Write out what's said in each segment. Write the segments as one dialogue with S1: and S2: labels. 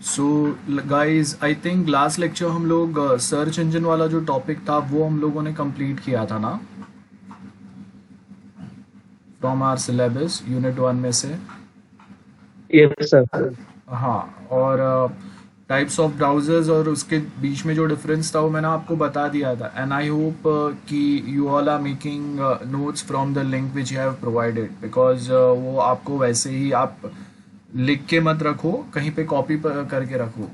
S1: So guys, I think last lecture हम लोग search engine वाला जो टॉपिक था वो हम लोगों ने कंप्लीट किया था ना, फ्रॉम आवर सिलेबस यूनिट 1 में से।
S2: Yes sir.
S1: हाँ, और टाइप्स ऑफ ब्राउजर्स और उसके बीच में जो डिफरेंस था वो मैंने आपको बता दिया था। एंड आई होप कि you all are making notes from the link which you have provided, because वो आपको वैसे ही आप लिख के मत रखो, कहीं पे कॉपी करके रखो।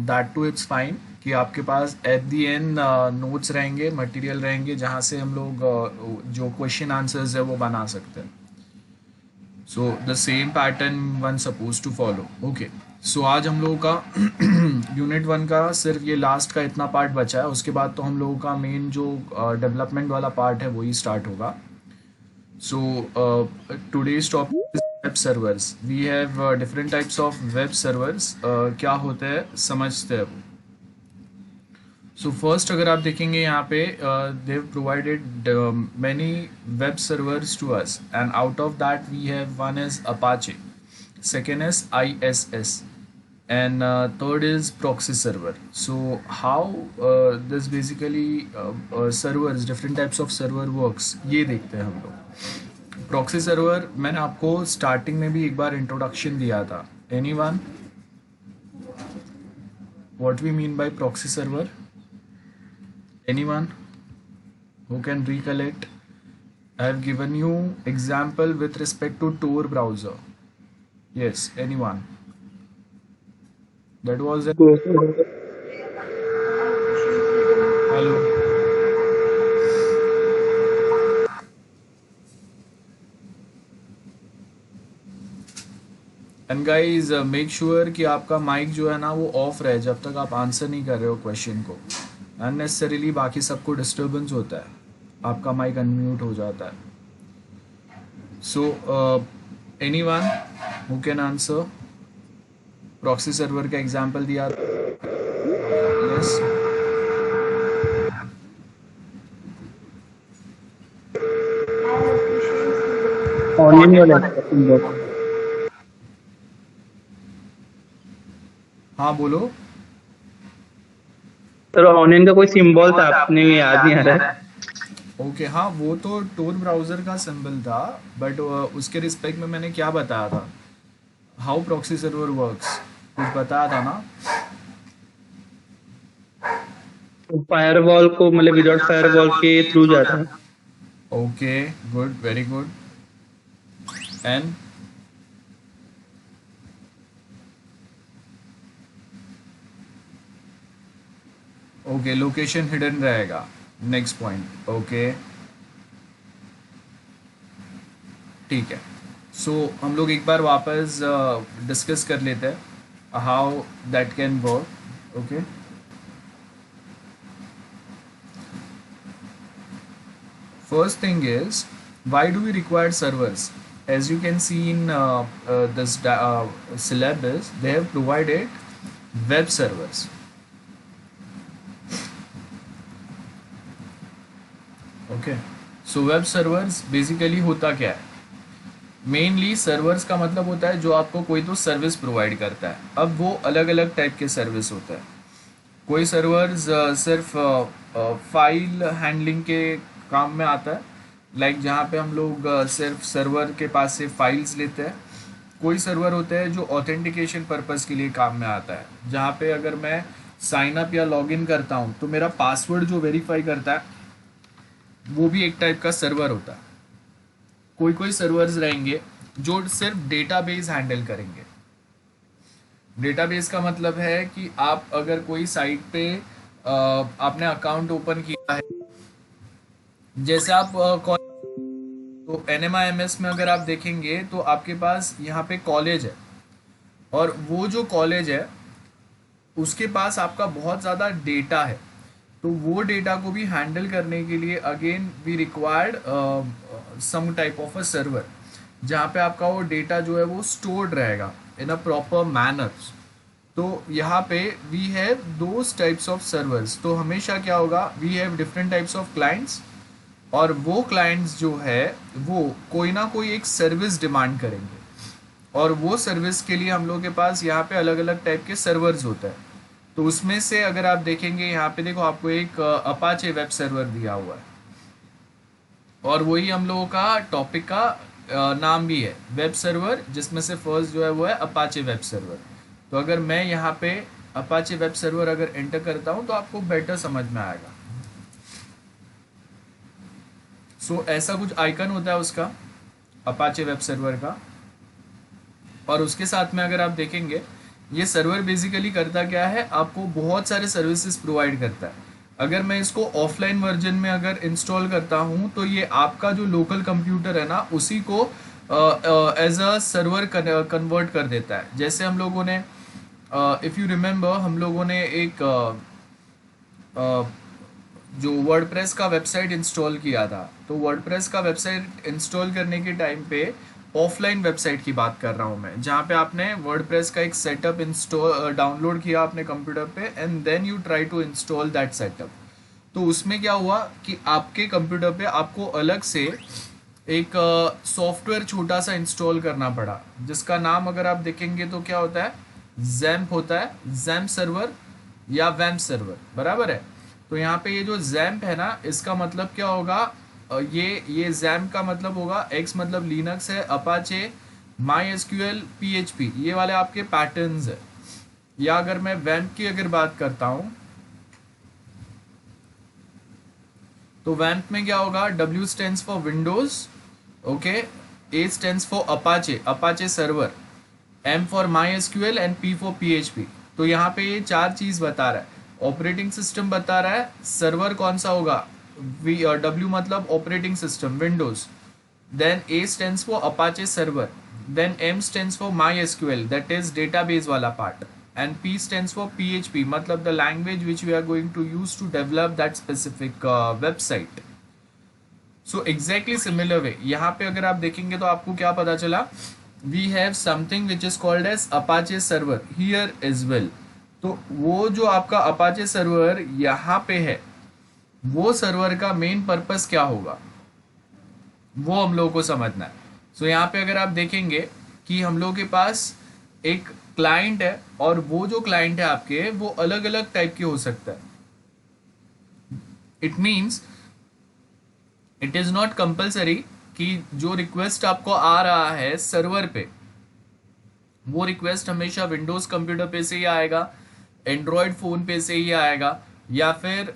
S1: दैट टू इट्स फाइन कि आपके पास एट द एंड नोट्स रहेंगे, मटेरियल रहेंगे, जहाँ से हम लोग जो क्वेश्चन आंसर्स है वो बना सकते हैं। So the same pattern one suppose to follow. Okay, so आज हम लोगों का यूनिट 1 का सिर्फ ये लास्ट का इतना पार्ट बचा है। उसके बाद तो हम लोगों का मेन जो डेवलपमेंट वाला पार्ट है वही स्टार्ट होगा। So today's topic web servers. We have different types of web servers. क्या होते हैं समझते हैं वो। सो फर्स्ट अगर आप देखेंगे यहाँ पे, they have provided many web servers to us, and out of that we have one is Apache, second is ISS, and third is proxy server. So how this basically servers, different types of server works, ये देखते हैं हम लोग। Proxy server मैंने आपको starting में भी एक बार इंट्रोडक्शन दिया था। Anyone, what we mean by proxy server? Anyone who can recollect? I have given you example with respect to Tor browser. Yes, anyone? That was a hello. And guys make sure कि आपका mic जो है ना वो of रहे जब तक आप आंसर नहीं कर रहे हो क्वेश्चन को। अननेसेसरीली बाकी सबको डिस्टर्बेंस होता है, आपका माइक अनम्यूट हो जाता है। So anyone who can answer? Proxy server का एग्जांपल दिया। यस,
S2: ऑनियन वाला सिंबल।
S1: हाँ बोलो।
S2: सर ऑनियन का कोई सिंबल था, आपने याद नहीं आ रहा है।
S1: ओके, हाँ वो तो टोर ब्राउज़र का सिंबल था, बट उसके रिस्पेक्ट में मैंने क्या बताया था, हाउ प्रॉक्सी सर्वर वर्क्स, कुछ बताया था ना।
S2: फायरवॉल को मतलब विदाउट फायरवॉल के थ्रू जाता है।
S1: Okay, good, very good. And okay, location hidden रहेगा। Next point. ओके, ठीक है। सो हम लोग एक बार वापस डिस्कस कर लेते हैं how that can work. Okay, first thing is, why do we require servers? As you can see in this syllabus, they have provided web servers. Okay, so web servers basically होता क्या है? Mainly servers का मतलब होता है जो आपको कोई तो सर्विस प्रोवाइड करता है। अब वो अलग अलग टाइप के सर्विस होता है। कोई सर्वर्स सिर्फ फाइल हैंडलिंग के काम में आता है, लाइक जहाँ पे हम लोग सिर्फ सर्वर के पास से फाइल्स लेते हैं। कोई सर्वर होता है जो ऑथेंटिकेशन पर्पस के लिए काम में आता है, जहाँ पे अगर मैं साइन अप या लॉगिन करता हूँ तो मेरा पासवर्ड जो वेरीफाई करता है वो भी एक टाइप का सर्वर होता है। कोई कोई सर्वर्स रहेंगे जो सिर्फ डेटाबेस हैंडल करेंगे। डेटाबेस का मतलब है कि आप अगर कोई साइट पे आपने अकाउंट ओपन किया है, जैसे आप तो NMIMS में अगर आप देखेंगे तो आपके पास यहाँ पे कॉलेज है, और वो जो कॉलेज है उसके पास आपका बहुत ज़्यादा डेटा है। तो वो डेटा को भी हैंडल करने के लिए again we required some type of a server, जहाँ पे आपका वो डेटा जो है वो स्टोर्ड रहेगा इन अ प्रॉपर मैनर। तो यहाँ पे we have those types of servers. तो हमेशा क्या होगा, we have different types of clients, और वो क्लाइंट्स जो है वो कोई ना कोई एक सर्विस डिमांड करेंगे। और वो सर्विस के लिए हम लोग के पास यहाँ पे अलग अलग टाइप के सर्वर्स होते हैं। तो उसमें से अगर आप देखेंगे यहाँ पे देखो आपको एक अपाचे वेब सर्वर दिया हुआ है, और वही हम लोगों का टॉपिक का नाम भी है वेब सर्वर, जिसमें से फर्स्ट जो है वो है अपाचे वेब सर्वर। तो अगर मैं यहाँ पे अपाचे वेब सर्वर अगर एंटर करता हूँ तो आपको बेटर समझ में आएगा। सो ऐसा कुछ आइकन होता है उसका, अपाचे वेब सर्वर का। और उसके साथ में अगर आप देखेंगे ये सर्वर बेसिकली करता क्या है, आपको बहुत सारे सर्विसेज प्रोवाइड करता है। अगर मैं इसको ऑफलाइन वर्जन में अगर इंस्टॉल करता हूँ तो ये आपका जो लोकल कंप्यूटर है ना उसी को एज अ सर्वर कन्वर्ट कर देता है। जैसे हम लोगों ने इफ़ यू रिमेंबर हम लोगों ने एक जो वर्डप्रेस का वेबसाइट इंस्टॉल किया था, तो वर्डप्रेस का वेबसाइट इंस्टॉल करने के टाइम पे ऑफलाइन वेबसाइट की बात कर रहा हूँ मैं, जहाँ पे आपने वर्डप्रेस का एक सेटअप इंस्टॉल डाउनलोड किया अपने कंप्यूटर पे and then you try to install that setup. तो उसमें क्या हुआ कि आपके कंप्यूटर पे आपको अलग से एक सॉफ्टवेयर छोटा सा इंस्टॉल करना पड़ा, जिसका नाम अगर आप देखेंगे तो क्या होता है, जैम्प होता है, जैम्प सर्वर या वैम्प सर्वर, बराबर है। तो यहाँ पे ये जो जैम्प है ना, इसका मतलब क्या होगा, ये जैम्प का मतलब होगा, एक्स मतलब लिनक्स है, अपाचे, माई एसक्यूएल, पीएचपी, ये वाले आपके पैटर्न्स है। या अगर मैं वैम्प की अगर बात करता हूँ तो वैम्प में क्या होगा, W stands for Windows, okay, A stands for Apache, Apache server, M for my SQL and P for PHP। तो यहाँ पे ये चार चीज बता रहा है, ऑपरेटिंग सिस्टम बता रहा है, सर्वर कौन सा होगा, W मतलब operating system Windows, then A stands for Apache server, then M stands for my SQL that is database वाला part, and P stands for PHP मतलब the language which we are going to use to develop that specific website. So exactly similar way यहाँ पे अगर आप देखेंगे तो आपको क्या पता चला, we have something which is called as Apache server here as well। तो वो जो आपका Apache server यहाँ पे है, वो सर्वर का मेन पर्पस क्या होगा वो हम लोगों को समझना है। सो यहाँ पे अगर आप देखेंगे कि हम लोगों के पास एक क्लाइंट है, और वो जो क्लाइंट है आपके वो अलग अलग टाइप के हो सकता है। It means it is not compulsory कि जो रिक्वेस्ट आपको आ रहा है सर्वर पे, वो रिक्वेस्ट हमेशा विंडोज कंप्यूटर पे से ही आएगा, एंड्रॉयड फोन पे से ही आएगा, या फिर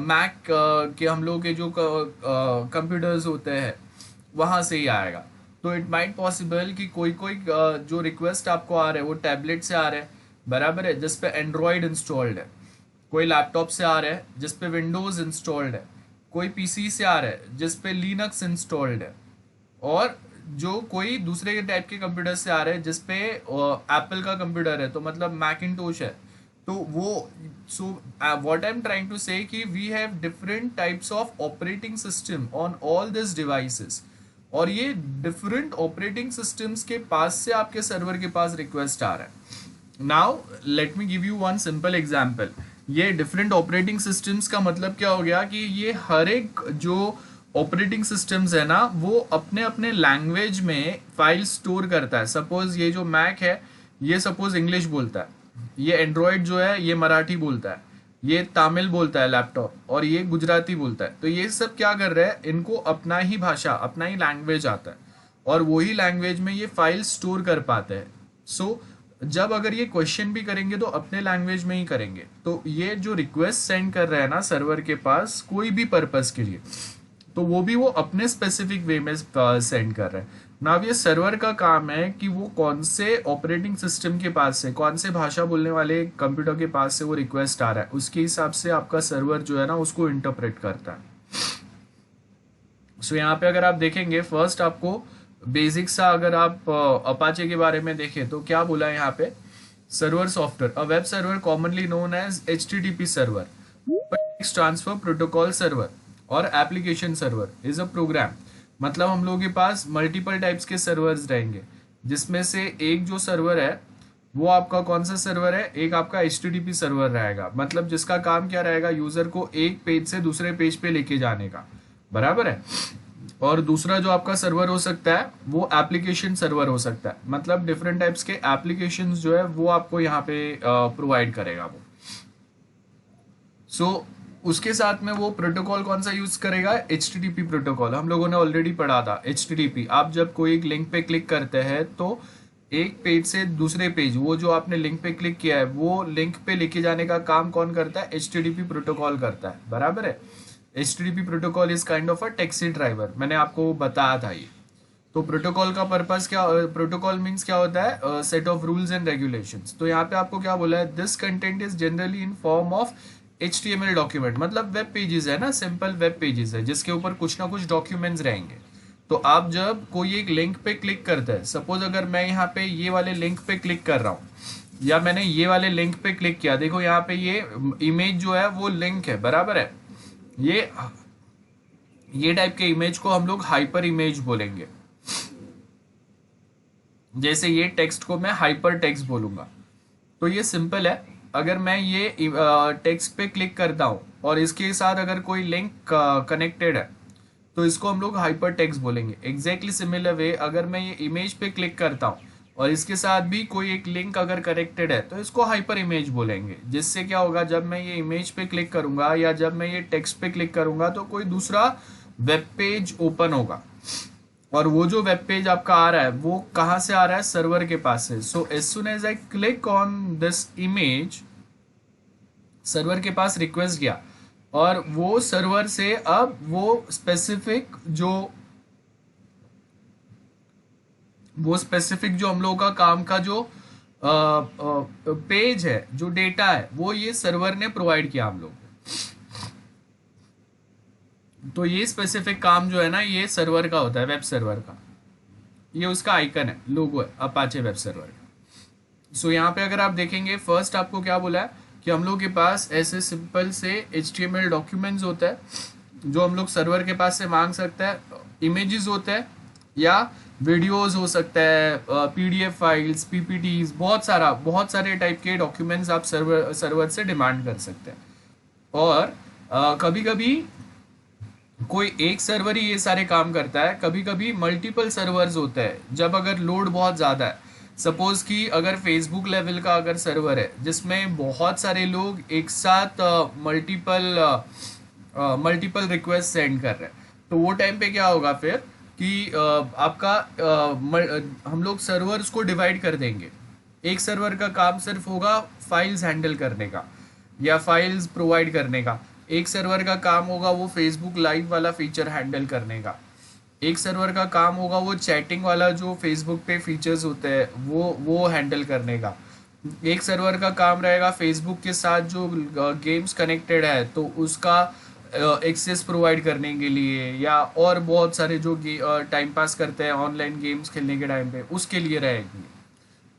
S1: मैक के हम लोग के जो कंप्यूटर्स होते हैं वहां से ही आएगा। तो इट माइट पॉसिबल कि कोई कोई जो रिक्वेस्ट आपको आ रहे हैं वो टैबलेट से आ रहे हैं, बराबर है, जिस पे एंड्रॉयड इंस्टॉल्ड है, कोई लैपटॉप से आ रहा है जिस पे विंडोज इंस्टॉल्ड है, कोई पीसी से आ रहा है जिस पे लिनक्स इंस्टॉल्ड है, और जो कोई दूसरे के टाइप के कंप्यूटर से आ रहे हैं जिस पे एप्पल का कंप्यूटर है, तो मतलब मैकिंटोश है। तो वो so what I am trying to say कि we have different types of operating system on all this devices, और ये डिफरेंट ऑपरेटिंग सिस्टम्स के पास से आपके सर्वर के पास रिक्वेस्ट आ रहा है। Now let me give you one simple example. ये डिफरेंट ऑपरेटिंग सिस्टम्स का मतलब क्या हो गया कि ये हर एक जो ऑपरेटिंग सिस्टम्स है ना वो अपने अपने लैंग्वेज में फाइल स्टोर करता है। सपोज ये जो मैक है ये सपोज इंग्लिश बोलता है, ये एंड्रॉयड जो है ये मराठी बोलता है, ये तमिल बोलता है लैपटॉप, और ये गुजराती बोलता है। तो ये सब क्या कर रहे हैं, इनको अपना ही भाषा अपना ही लैंग्वेज आता है, और वही लैंग्वेज में ये फाइल स्टोर कर पाते हैं। सो जब अगर ये क्वेश्चन भी करेंगे तो अपने लैंग्वेज में ही करेंगे। तो ये जो रिक्वेस्ट सेंड कर रहे हैं ना सर्वर के पास कोई भी पर्पस के लिए, तो वो भी वो अपने स्पेसिफिक वे में सेंड कर रहे हैं। ना ये सर्वर का काम है कि वो कौन से ऑपरेटिंग सिस्टम के पास से, कौन से भाषा बोलने वाले कंप्यूटर के पास से वो रिक्वेस्ट आ रहा है, उसके हिसाब से आपका सर्वर जो है ना उसको इंटरप्रेट करता है। सो यहाँ पे अगर आप देखेंगे फर्स्ट आपको बेसिक सा अगर आप अपाचे के बारे में देखें तो क्या बोला है यहाँ पे, server software, a web server commonly known as HTTP server, transfer protocol server और application server is a program. मतलब हम लोगों के पास मल्टीपल टाइप्स के सर्वर्स रहेंगे, जिसमें से एक जो सर्वर है वो आपका कौन सा सर्वर है, एक आपका HTTP सर्वर रहेगा, मतलब जिसका काम क्या रहेगा, यूजर को एक पेज से दूसरे पेज पे लेके जाने का, बराबर है। और दूसरा जो आपका सर्वर हो सकता है वो एप्लीकेशन सर्वर हो सकता है, मतलब डिफरेंट टाइप्स के एप्लीकेशंस जो है वो आपको यहाँ पे प्रोवाइड करेगा वो। सो उसके साथ में वो प्रोटोकॉल कौन सा यूज करेगा, HTTP प्रोटोकॉल। हम लोगों ने ऑलरेडी पढ़ा था HTTP। आप जब कोई एक लिंक पे क्लिक करते हैं तो एक पेज से दूसरे पेज, वो जो आपने लिंक पे क्लिक किया है वो लिंक पे लेके जाने का काम कौन करता है, HTTP प्रोटोकॉल करता है, बराबर है। HTTP protocol is kind of a taxi driver, मैंने आपको बताया था ये। तो प्रोटोकॉल का पर्पस क्या, प्रोटोकॉल मींस क्या होता है, set of rules and regulations. तो यहाँ पे आपको क्या बोला है, this content is generally in form of HTML document, मतलब वेब पेजेस है ना, सिंपल वेब पेजेस है जिसके ऊपर कुछ ना कुछ डॉक्यूमेंट्स रहेंगे। तो आप जब कोई एक लिंक पे क्लिक करते हैं, सपोज अगर मैं यहाँ पे ये वाले लिंक पे क्लिक कर रहा हूँ, या मैंने ये वाले लिंक पे क्लिक किया, देखो यहाँ पे ये इमेज जो है वो लिंक है, बराबर है। ये टाइप के इमेज को हम लोग हाइपर इमेज बोलेंगे। जैसे ये टेक्स्ट को मैं हाइपर टेक्स्ट बोलूंगा। तो ये सिंपल है, अगर मैं ये टेक्स्ट पे क्लिक करता हूँ और इसके साथ अगर कोई लिंक कनेक्टेड है तो इसको हम लोग हाइपर टेक्स्ट बोलेंगे। एग्जैक्टली सिमिलर वे अगर मैं ये इमेज पे क्लिक करता हूँ और इसके साथ भी कोई एक लिंक अगर कनेक्टेड है तो इसको हाइपर इमेज बोलेंगे। जिससे क्या होगा, जब मैं ये इमेज पे क्लिक करूंगा या जब मैं ये टेक्स्ट पे क्लिक करूंगा तो कोई दूसरा वेब पेज ओपन होगा, और वो जो वेब पेज आपका आ रहा है वो कहाँ से आ रहा है, सर्वर के पास से। So as soon as I click on this image, server के पास रिक्वेस्ट गया और वो सर्वर से अब वो स्पेसिफिक जो हम लोगों का काम का जो पेज है, जो डेटा है, वो ये सर्वर ने प्रोवाइड किया हम लोग को। तो ये स्पेसिफिक काम जो है ना, ये सर्वर का होता है, वेब सर्वर का। ये उसका आइकन है, लोगो है अपाचे वेब सर्वर का। सो यहाँ पे अगर आप देखेंगे, फर्स्ट आपको क्या बोला है कि हम लोग के पास ऐसे सिंपल से HTML डॉक्यूमेंट्स होता है जो हम लोग सर्वर के पास से मांग सकते हैं। इमेजेस होते हैं या वीडियोस हो सकता है, PDF फाइल्स, PPTs, बहुत सारे टाइप के डॉक्यूमेंट्स आप सर्वर से डिमांड कर सकते हैं। और कभी कभी कोई एक सर्वर ही ये सारे काम करता है, कभी कभी मल्टीपल सर्वर्स होते हैं जब अगर लोड बहुत ज़्यादा है। सपोज कि अगर फेसबुक लेवल का अगर सर्वर है जिसमें बहुत सारे लोग एक साथ मल्टीपल रिक्वेस्ट सेंड कर रहे हैं, तो वो टाइम पे क्या होगा फिर कि आपका हम लोग सर्वर्स को डिवाइड कर देंगे। एक सर्वर का काम सिर्फ होगा फाइल्स हैंडल करने का या फाइल्स प्रोवाइड करने का। एक सर्वर का काम होगा वो फेसबुक लाइव वाला फीचर हैंडल करने का। एक सर्वर का काम होगा वो चैटिंग वाला जो फेसबुक पे फीचर्स होते हैं वो हैंडल करने का। एक सर्वर का काम रहेगा फेसबुक के साथ जो गेम्स कनेक्टेड है तो उसका एक्सेस प्रोवाइड करने के लिए, या और बहुत सारे जो टाइम पास करते हैं ऑनलाइन गेम्स खेलने के टाइम पे उसके लिए रहेंगे।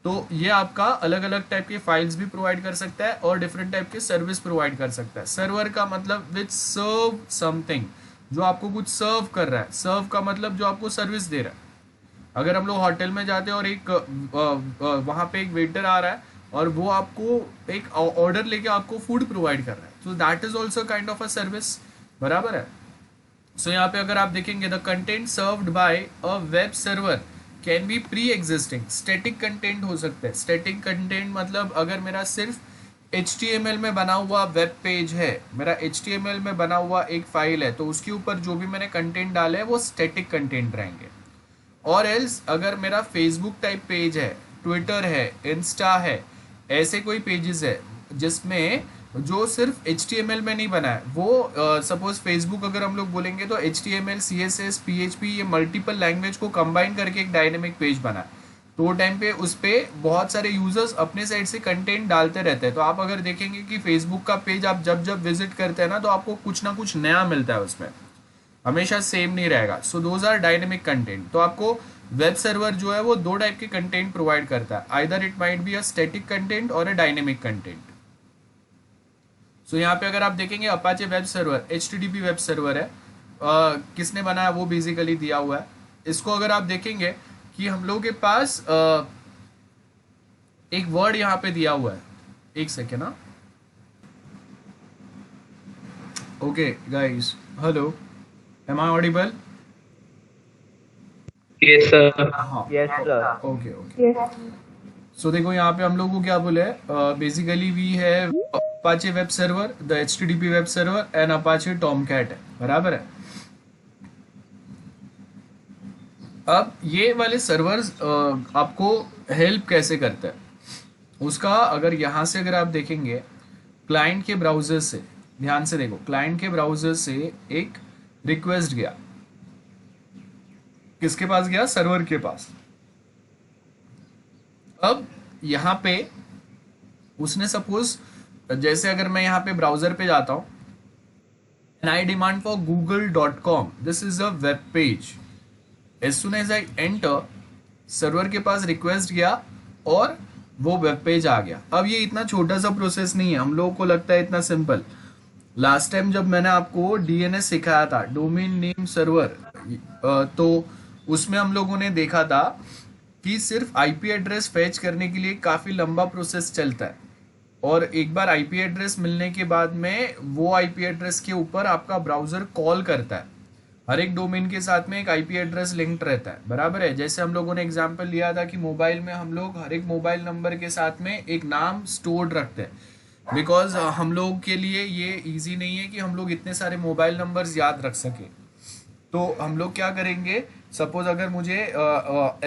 S1: तो ये आपका अलग अलग टाइप के फाइल्स भी प्रोवाइड कर सकता है और डिफरेंट टाइप के सर्विस प्रोवाइड कर सकता है। सर्वर का मतलब विच सर्व समथिंग, जो आपको कुछ सर्व कर रहा है। सर्व का मतलब जो आपको सर्विस दे रहा है। अगर हम लोग होटल में जाते हैं और एक वहाँ पे एक वेटर आ रहा है और वो आपको एक ऑर्डर लेके आपको फूड प्रोवाइड कर रहा है, तो that is also kind of a service, बराबर है। सो यहाँ पे अगर आप देखेंगे, the content served by a web server can be pre existing. Static content हो सकता है। स्टैटिक कंटेंट मतलब अगर मेरा सिर्फ HTML में बना हुआ वेब पेज है, मेरा HTML में बना हुआ एक फाइल है, तो उसके ऊपर जो भी मैंने कंटेंट डाले हैं वो स्टैटिक कंटेंट रहेंगे। और एल्स अगर मेरा फेसबुक टाइप पेज है, ट्विटर है, इंस्टा है, ऐसे कोई पेजेस है जिसमें जो सिर्फ HTML में नहीं बना है, वो सपोज फेसबुक अगर हम लोग बोलेंगे तो HTML, CSS, PHP ये मल्टीपल लैंग्वेज को कंबाइन करके एक डायनेमिक पेज बना है। तो वो टाइम पे उस पर बहुत सारे यूजर्स अपने साइड से कंटेंट डालते रहते हैं। तो आप अगर देखेंगे कि फेसबुक का पेज आप जब जब विजिट करते हैं ना, तो आपको कुछ ना कुछ नया मिलता है उसमें, हमेशा सेम नहीं रहेगा। So those are dynamic content. तो आपको वेब सर्वर जो है वो दो टाइप के कंटेंट प्रोवाइड करता है, either it might be a static content और अ डायनेमिक कंटेंट। सो यहाँ पे अगर आप देखेंगे Apache web server HTTP web server है, किसने बनाया वो बेसिकली दिया हुआ है। इसको अगर आप देखेंगे कि हम लोग के पास एक वर्ड यहाँ पे दिया हुआ है, एक सेकेंड ना। Okay guys, hello, am I audible?
S2: Yes sir.
S1: हाँ
S3: Yes, sir.
S1: Okay okay. So देखो यहाँ पे हम लोग को क्या बोले, basically we have Apache web server, the HTTP web server and Apache Tomcat है, बराबर है। अब ये वाले सर्वर्स आपको हेल्प कैसे करते हैं उसका, अगर यहाँ से अगर आप देखेंगे क्लाइंट के ब्राउजर से, ध्यान से देखो, क्लाइंट के ब्राउजर से एक रिक्वेस्ट गया, किसके पास गया, सर्वर के पास। अब यहाँ पे उसने सपोज, जैसे अगर मैं यहाँ पे ब्राउजर पे जाता हूँ and I demand for google.com, this is a web page. As soon as I enter, server के पास रिक्वेस्ट गया और वो वेब पेज आ गया। अब ये इतना छोटा सा प्रोसेस नहीं है, हम लोगों को लगता है इतना सिंपल। लास्ट टाइम जब मैंने आपको डीएनएस सिखाया था, डोमेन नेम सर्वर, तो उसमें हम लोगों ने देखा था कि सिर्फ आईपी एड्रेस फैच करने के लिए काफ़ी लंबा प्रोसेस चलता है, और एक बार आईपी एड्रेस मिलने के बाद में वो आईपी एड्रेस के ऊपर आपका ब्राउज़र कॉल करता है। हर एक डोमेन के साथ में एक आईपी एड्रेस लिंक्ड रहता है, बराबर है। जैसे हम लोगों ने एग्जांपल लिया था कि मोबाइल में हम लोग हर एक मोबाइल नंबर के साथ में एक नाम स्टोर्ड रखते हैं, बिकॉज हम लोग के लिए ये इजी नहीं है कि हम लोग इतने सारे मोबाइल नंबर्स याद रख सके। तो हम लोग क्या करेंगे, सपोज अगर मुझे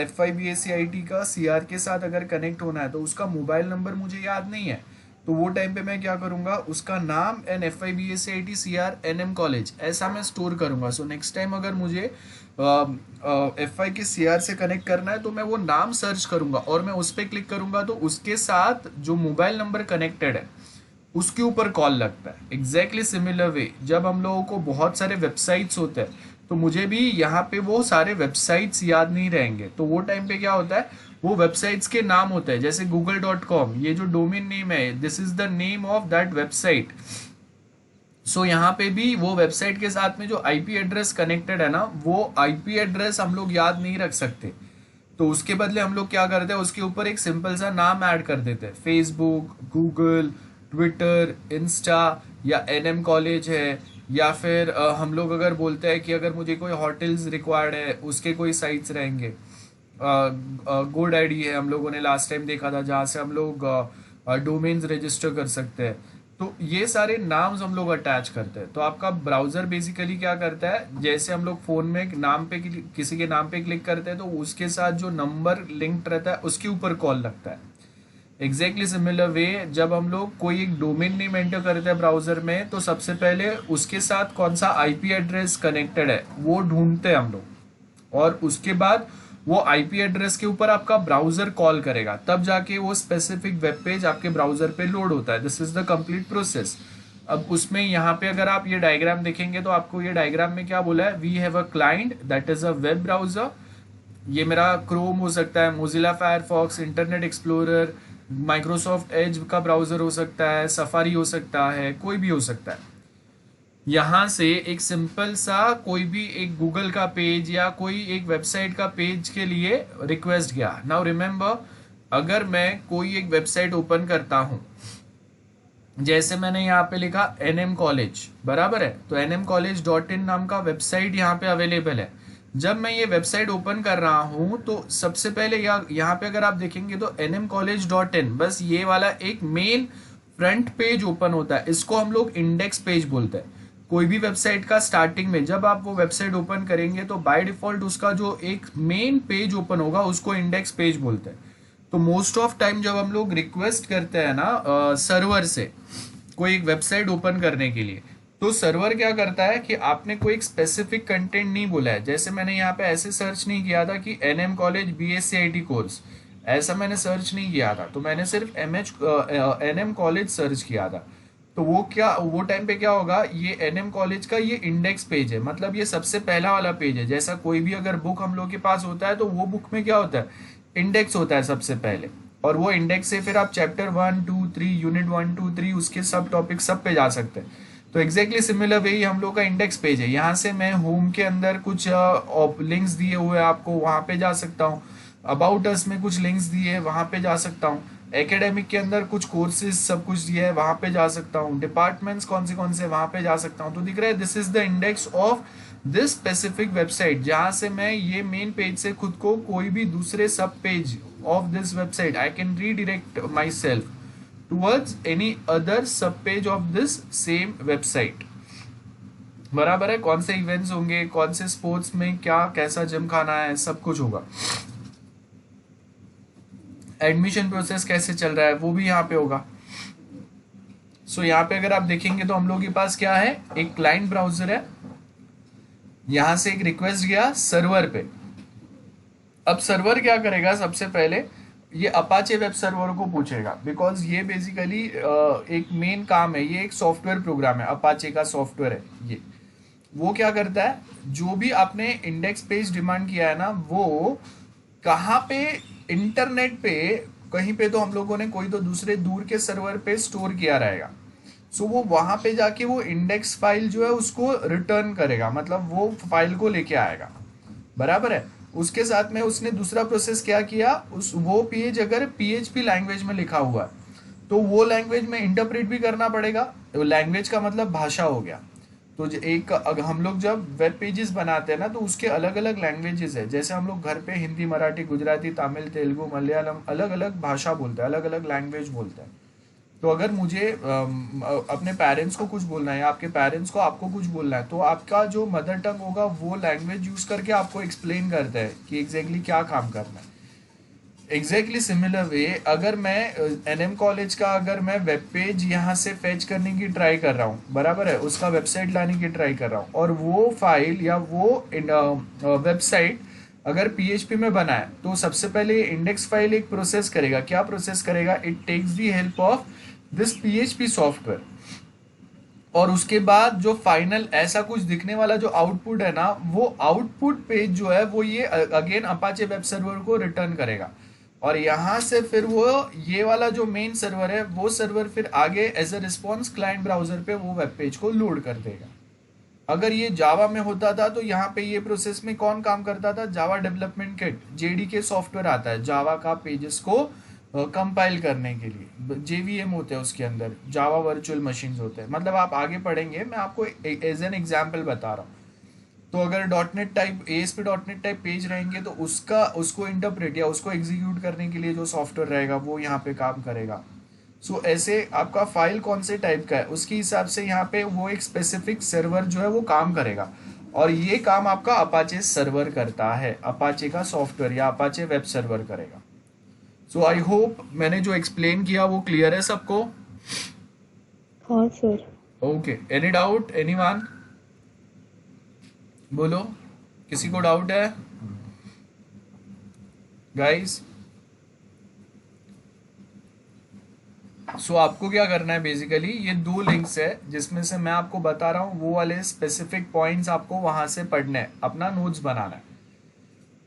S1: FIBACIT का CR के साथ अगर कनेक्ट होना है तो उसका मोबाइल नंबर मुझे याद नहीं है, तो वो टाइम पे मैं क्या करूँगा, उसका नाम and FIBACIT CR NM college ऐसा मैं स्टोर करूँगा। सो नेक्स्ट टाइम अगर मुझे FI के CR से कनेक्ट करना है तो मैं वो नाम सर्च करूँगा और मैं उस पर क्लिक करूँगा तो उसके साथ जो मोबाइल नंबर कनेक्टेड है उसके ऊपर कॉल लगता है। एग्जैक्टली सिमिलर वे जब हम लोगों को बहुत सारे वेबसाइट्स होते हैं तो मुझे भी यहाँ पे वो सारे वेबसाइट्स याद नहीं रहेंगे, तो वो टाइम पे क्या होता है, वो वेबसाइट्स के नाम होते हैं। जैसे google.com, ये जो डोमेन नेम है, this is the name of that website. So यहाँ पे भी वो वेबसाइट के साथ में जो आईपी एड्रेस कनेक्टेड है ना, वो आईपी एड्रेस हम लोग याद नहीं रख सकते, तो उसके बदले हम लोग क्या करते हैं, उसके ऊपर एक सिंपल सा नाम ऐड कर देते हैं। फेसबुक, गूगल, ट्विटर, इंस्टा, या एनएम कॉलेज है, या फिर हम लोग अगर बोलते हैं कि अगर मुझे कोई होटल्स रिक्वायर्ड है उसके कोई साइट्स रहेंगे। गोड आईडी है, हम लोगों ने लास्ट टाइम देखा था, जहाँ से हम लोग डोमेन्स रजिस्टर कर सकते हैं। तो ये सारे नाम्स हम लोग अटैच करते हैं। तो आपका ब्राउजर बेसिकली क्या करता है, जैसे हम लोग फोन में नाम पे किसी के नाम पे क्लिक करते हैं तो उसके साथ जो नंबर लिंक्ड रहता है उसके ऊपर कॉल लगता है। एग्जैक्टली सिमिलर वे जब हम लोग कोई एक डोमेन नेम एंटर करते हैं ब्राउजर में, तो सबसे पहले उसके साथ कौन सा आईपी एड्रेस कनेक्टेड है वो ढूंढते हैं हम लोग, और उसके बाद वो आईपी एड्रेस के ऊपर आपका ब्राउजर कॉल करेगा, तब जाके वो स्पेसिफिक वेब पेज आपके ब्राउजर पे लोड होता है। This is the complete process. अब उसमें यहाँ पे अगर आप ये डायग्राम देखेंगे तो आपको ये डायग्राम में क्या बोला है, we have a client that is a web browser. ये मेरा क्रोम हो सकता है, Mozilla Firefox, Internet Explorer, Microsoft Edge का ब्राउजर हो सकता है, सफारी हो सकता है, कोई भी हो सकता है। यहाँ से एक सिंपल सा कोई भी एक गूगल का पेज या कोई एक वेबसाइट का पेज के लिए रिक्वेस्ट गया। नाउ रिमेंबर, अगर मैं कोई एक वेबसाइट ओपन करता हूँ, जैसे मैंने यहाँ पे लिखा NM कॉलेज, बराबर है, तो nmcollege.in नाम का वेबसाइट यहाँ पे अवेलेबल है। जब मैं ये वेबसाइट ओपन कर रहा हूँ तो सबसे पहले यहाँ पे अगर आप देखेंगे तो nmcollege.in, बस ये वाला एक मेन फ्रंट पेज ओपन होता है, इसको हम लोग इंडेक्स पेज बोलते हैं। कोई भी वेबसाइट का स्टार्टिंग में जब आप वो वेबसाइट ओपन करेंगे तो बाय डिफॉल्ट उसका जो एक मेन पेज ओपन होगा उसको इंडेक्स पेज बोलते हैं। तो मोस्ट ऑफ टाइम जब हम लोग रिक्वेस्ट करते हैं ना सर्वर से कोई एक वेबसाइट ओपन करने के लिए, तो सर्वर क्या करता है कि आपने कोई एक स्पेसिफिक कंटेंट नहीं बोला है। जैसे मैंने यहाँ पे ऐसे सर्च नहीं किया था कि NM college BSc IT course, ऐसा मैंने सर्च नहीं किया था, तो मैंने सिर्फ NM कॉलेज सर्च किया था। तो वो टाइम पे क्या होगा, ये NM कॉलेज का ये इंडेक्स पेज है, मतलब ये सबसे पहला वाला पेज है। जैसा कोई भी अगर बुक हम लोग के पास होता है तो वो बुक में क्या होता है, इंडेक्स होता है सबसे पहले, और वो इंडेक्स से फिर आप चैप्टर 1 2 3 यूनिट 1 2 3 उसके सब टॉपिक सब पे जा सकते हैं। तो एग्जैक्टली सिमिलर वे ही हम लोग का इंडेक्स पेज है। यहाँ से मैं होम के अंदर कुछ लिंक्स दिए हुए आपको वहाँ पे जा सकता हूँ, अबाउट अस में कुछ लिंक्स दिए वहाँ पे जा सकता हूँ, एकेडमिक के अंदर कुछ कोर्सेज सब कुछ दिया है वहाँ पे जा सकता हूँ, डिपार्टमेंट्स कौन से वहाँ पे जा सकता हूँ। तो दिख रहा है, this is the index of this specific website, जहां से मैं ये मेन पेज से खुद को कोई भी दूसरे sub page of this website I can redirect myself towards any other sub page of this same website. बराबर है, कौन से इवेंट्स होंगे, कौन से स्पोर्ट्स में क्या कैसा जिम खाना है, सब कुछ होगा। एडमिशन प्रोसेस कैसे चल रहा है वो भी यहाँ पे होगा। सो यहाँ पे अगर आप देखेंगे तो हम लोग के पास क्या है, एक क्लाइंट ब्राउजर है, यहां से एक रिक्वेस्ट गया सर्वर पे। अब सर्वर क्या करेगा, सबसे पहले ये अपाचे वेब सर्वर को पूछेगा, बिकॉज ये बेसिकली एक मेन काम है, ये एक सॉफ्टवेयर प्रोग्राम है, अपाचे का सॉफ्टवेयर है ये। वो क्या करता है, जो भी आपने इंडेक्स पेज डिमांड किया है ना, वो कहाँ पे, इंटरनेट पे कहीं पे तो हम लोगों ने कोई तो दूसरे दूर के सर्वर पे स्टोर किया रहेगा। सो वो वहां पे जाके वो इंडेक्स फाइल जो है उसको रिटर्न करेगा, मतलब वो फाइल को लेके आएगा। बराबर है। उसके साथ में उसने दूसरा प्रोसेस क्या किया, उस वो पेज अगर पीएचपी लैंग्वेज में लिखा हुआ है तो वो लैंग्वेज में इंटरप्रेट भी करना पड़ेगा। लैंग्वेज का मतलब भाषा हो गया। तो एक हम लोग जब वेब पेजेस बनाते हैं ना, तो उसके अलग अलग लैंग्वेजेस है। जैसे हम लोग घर पे हिंदी, मराठी, गुजराती, तमिल, तेलुगु, मलयालम, अलग अलग भाषा बोलते हैं, अलग अलग लैंग्वेज बोलते हैं। तो अगर मुझे अपने पेरेंट्स को कुछ बोलना है या आपके पेरेंट्स को आपको कुछ बोलना है, तो आपका जो मदर टंग होगा वो लैंग्वेज यूज करके आपको एक्सप्लेन करता है कि एग्जैक्टली क्या काम करना है। एग्जैक्टली सिमिलर वे, अगर मैं एनएम कॉलेज का अगर मैं वेब पेज यहाँ से फेच करने की ट्राई कर रहा हूँ, बराबर है, उसका वेबसाइट लाने की ट्राई कर रहा हूँ, और वो फाइल या वो वेबसाइट अगर पीएचपी में बना है, तो सबसे पहले इंडेक्स फाइल एक प्रोसेस करेगा। क्या प्रोसेस करेगा, it takes the help of this PHP software, और उसके बाद जो फाइनल ऐसा कुछ दिखने वाला जो आउटपुट है ना, वो आउटपुट पेज जो है वो ये अगेन अपाचे वेब सर्वर को रिटर्न करेगा। और यहाँ से फिर वो ये वाला जो मेन सर्वर है, वो सर्वर फिर आगे as a response client browser पे वो वेब पेज को लोड कर देगा। अगर ये जावा में होता था तो यहाँ पे ये प्रोसेस में कौन काम करता था, Java development kit, JDK software आता है जावा का पेजेस को कंपाइल करने के लिए। जेवीएम होते हैं उसके अंदर, जावा वर्चुअल मशीन्स होते हैं। मतलब आप आगे पढ़ेंगे, मैं आपको एज एन एग्जाम्पल बता रहा हूँ। तो अगर dot net type, ASP dot net type page रहेंगे तो उसको इंटरप्रेट या उसको एग्जीक्यूट करने के लिए जो सॉफ्टवेयर रहेगा वो यहाँ पे काम करेगा। सो ऐसे आपका फाइल कौन से टाइप का है उसके हिसाब से यहाँ पे वो एक स्पेसिफिक सर्वर जो है वो काम करेगा, और ये काम आपका अपाचे सर्वर करता है, अपाचे का सॉफ्टवेयर या अपाचे वेब सर्वर करेगा। सो आई होप मैंने जो एक्सप्लेन किया वो क्लियर है सबको।
S3: हाँ sir.
S1: Okay, any doubt, anyone? बोलो, किसी को डाउट है गाइस? सो आपको क्या करना है, बेसिकली ये दो लिंक्स है जिसमें से मैं आपको बता रहा हूँ, वो वाले स्पेसिफिक पॉइंट्स आपको वहां से पढ़ने हैं, अपना नोट्स बनाना है।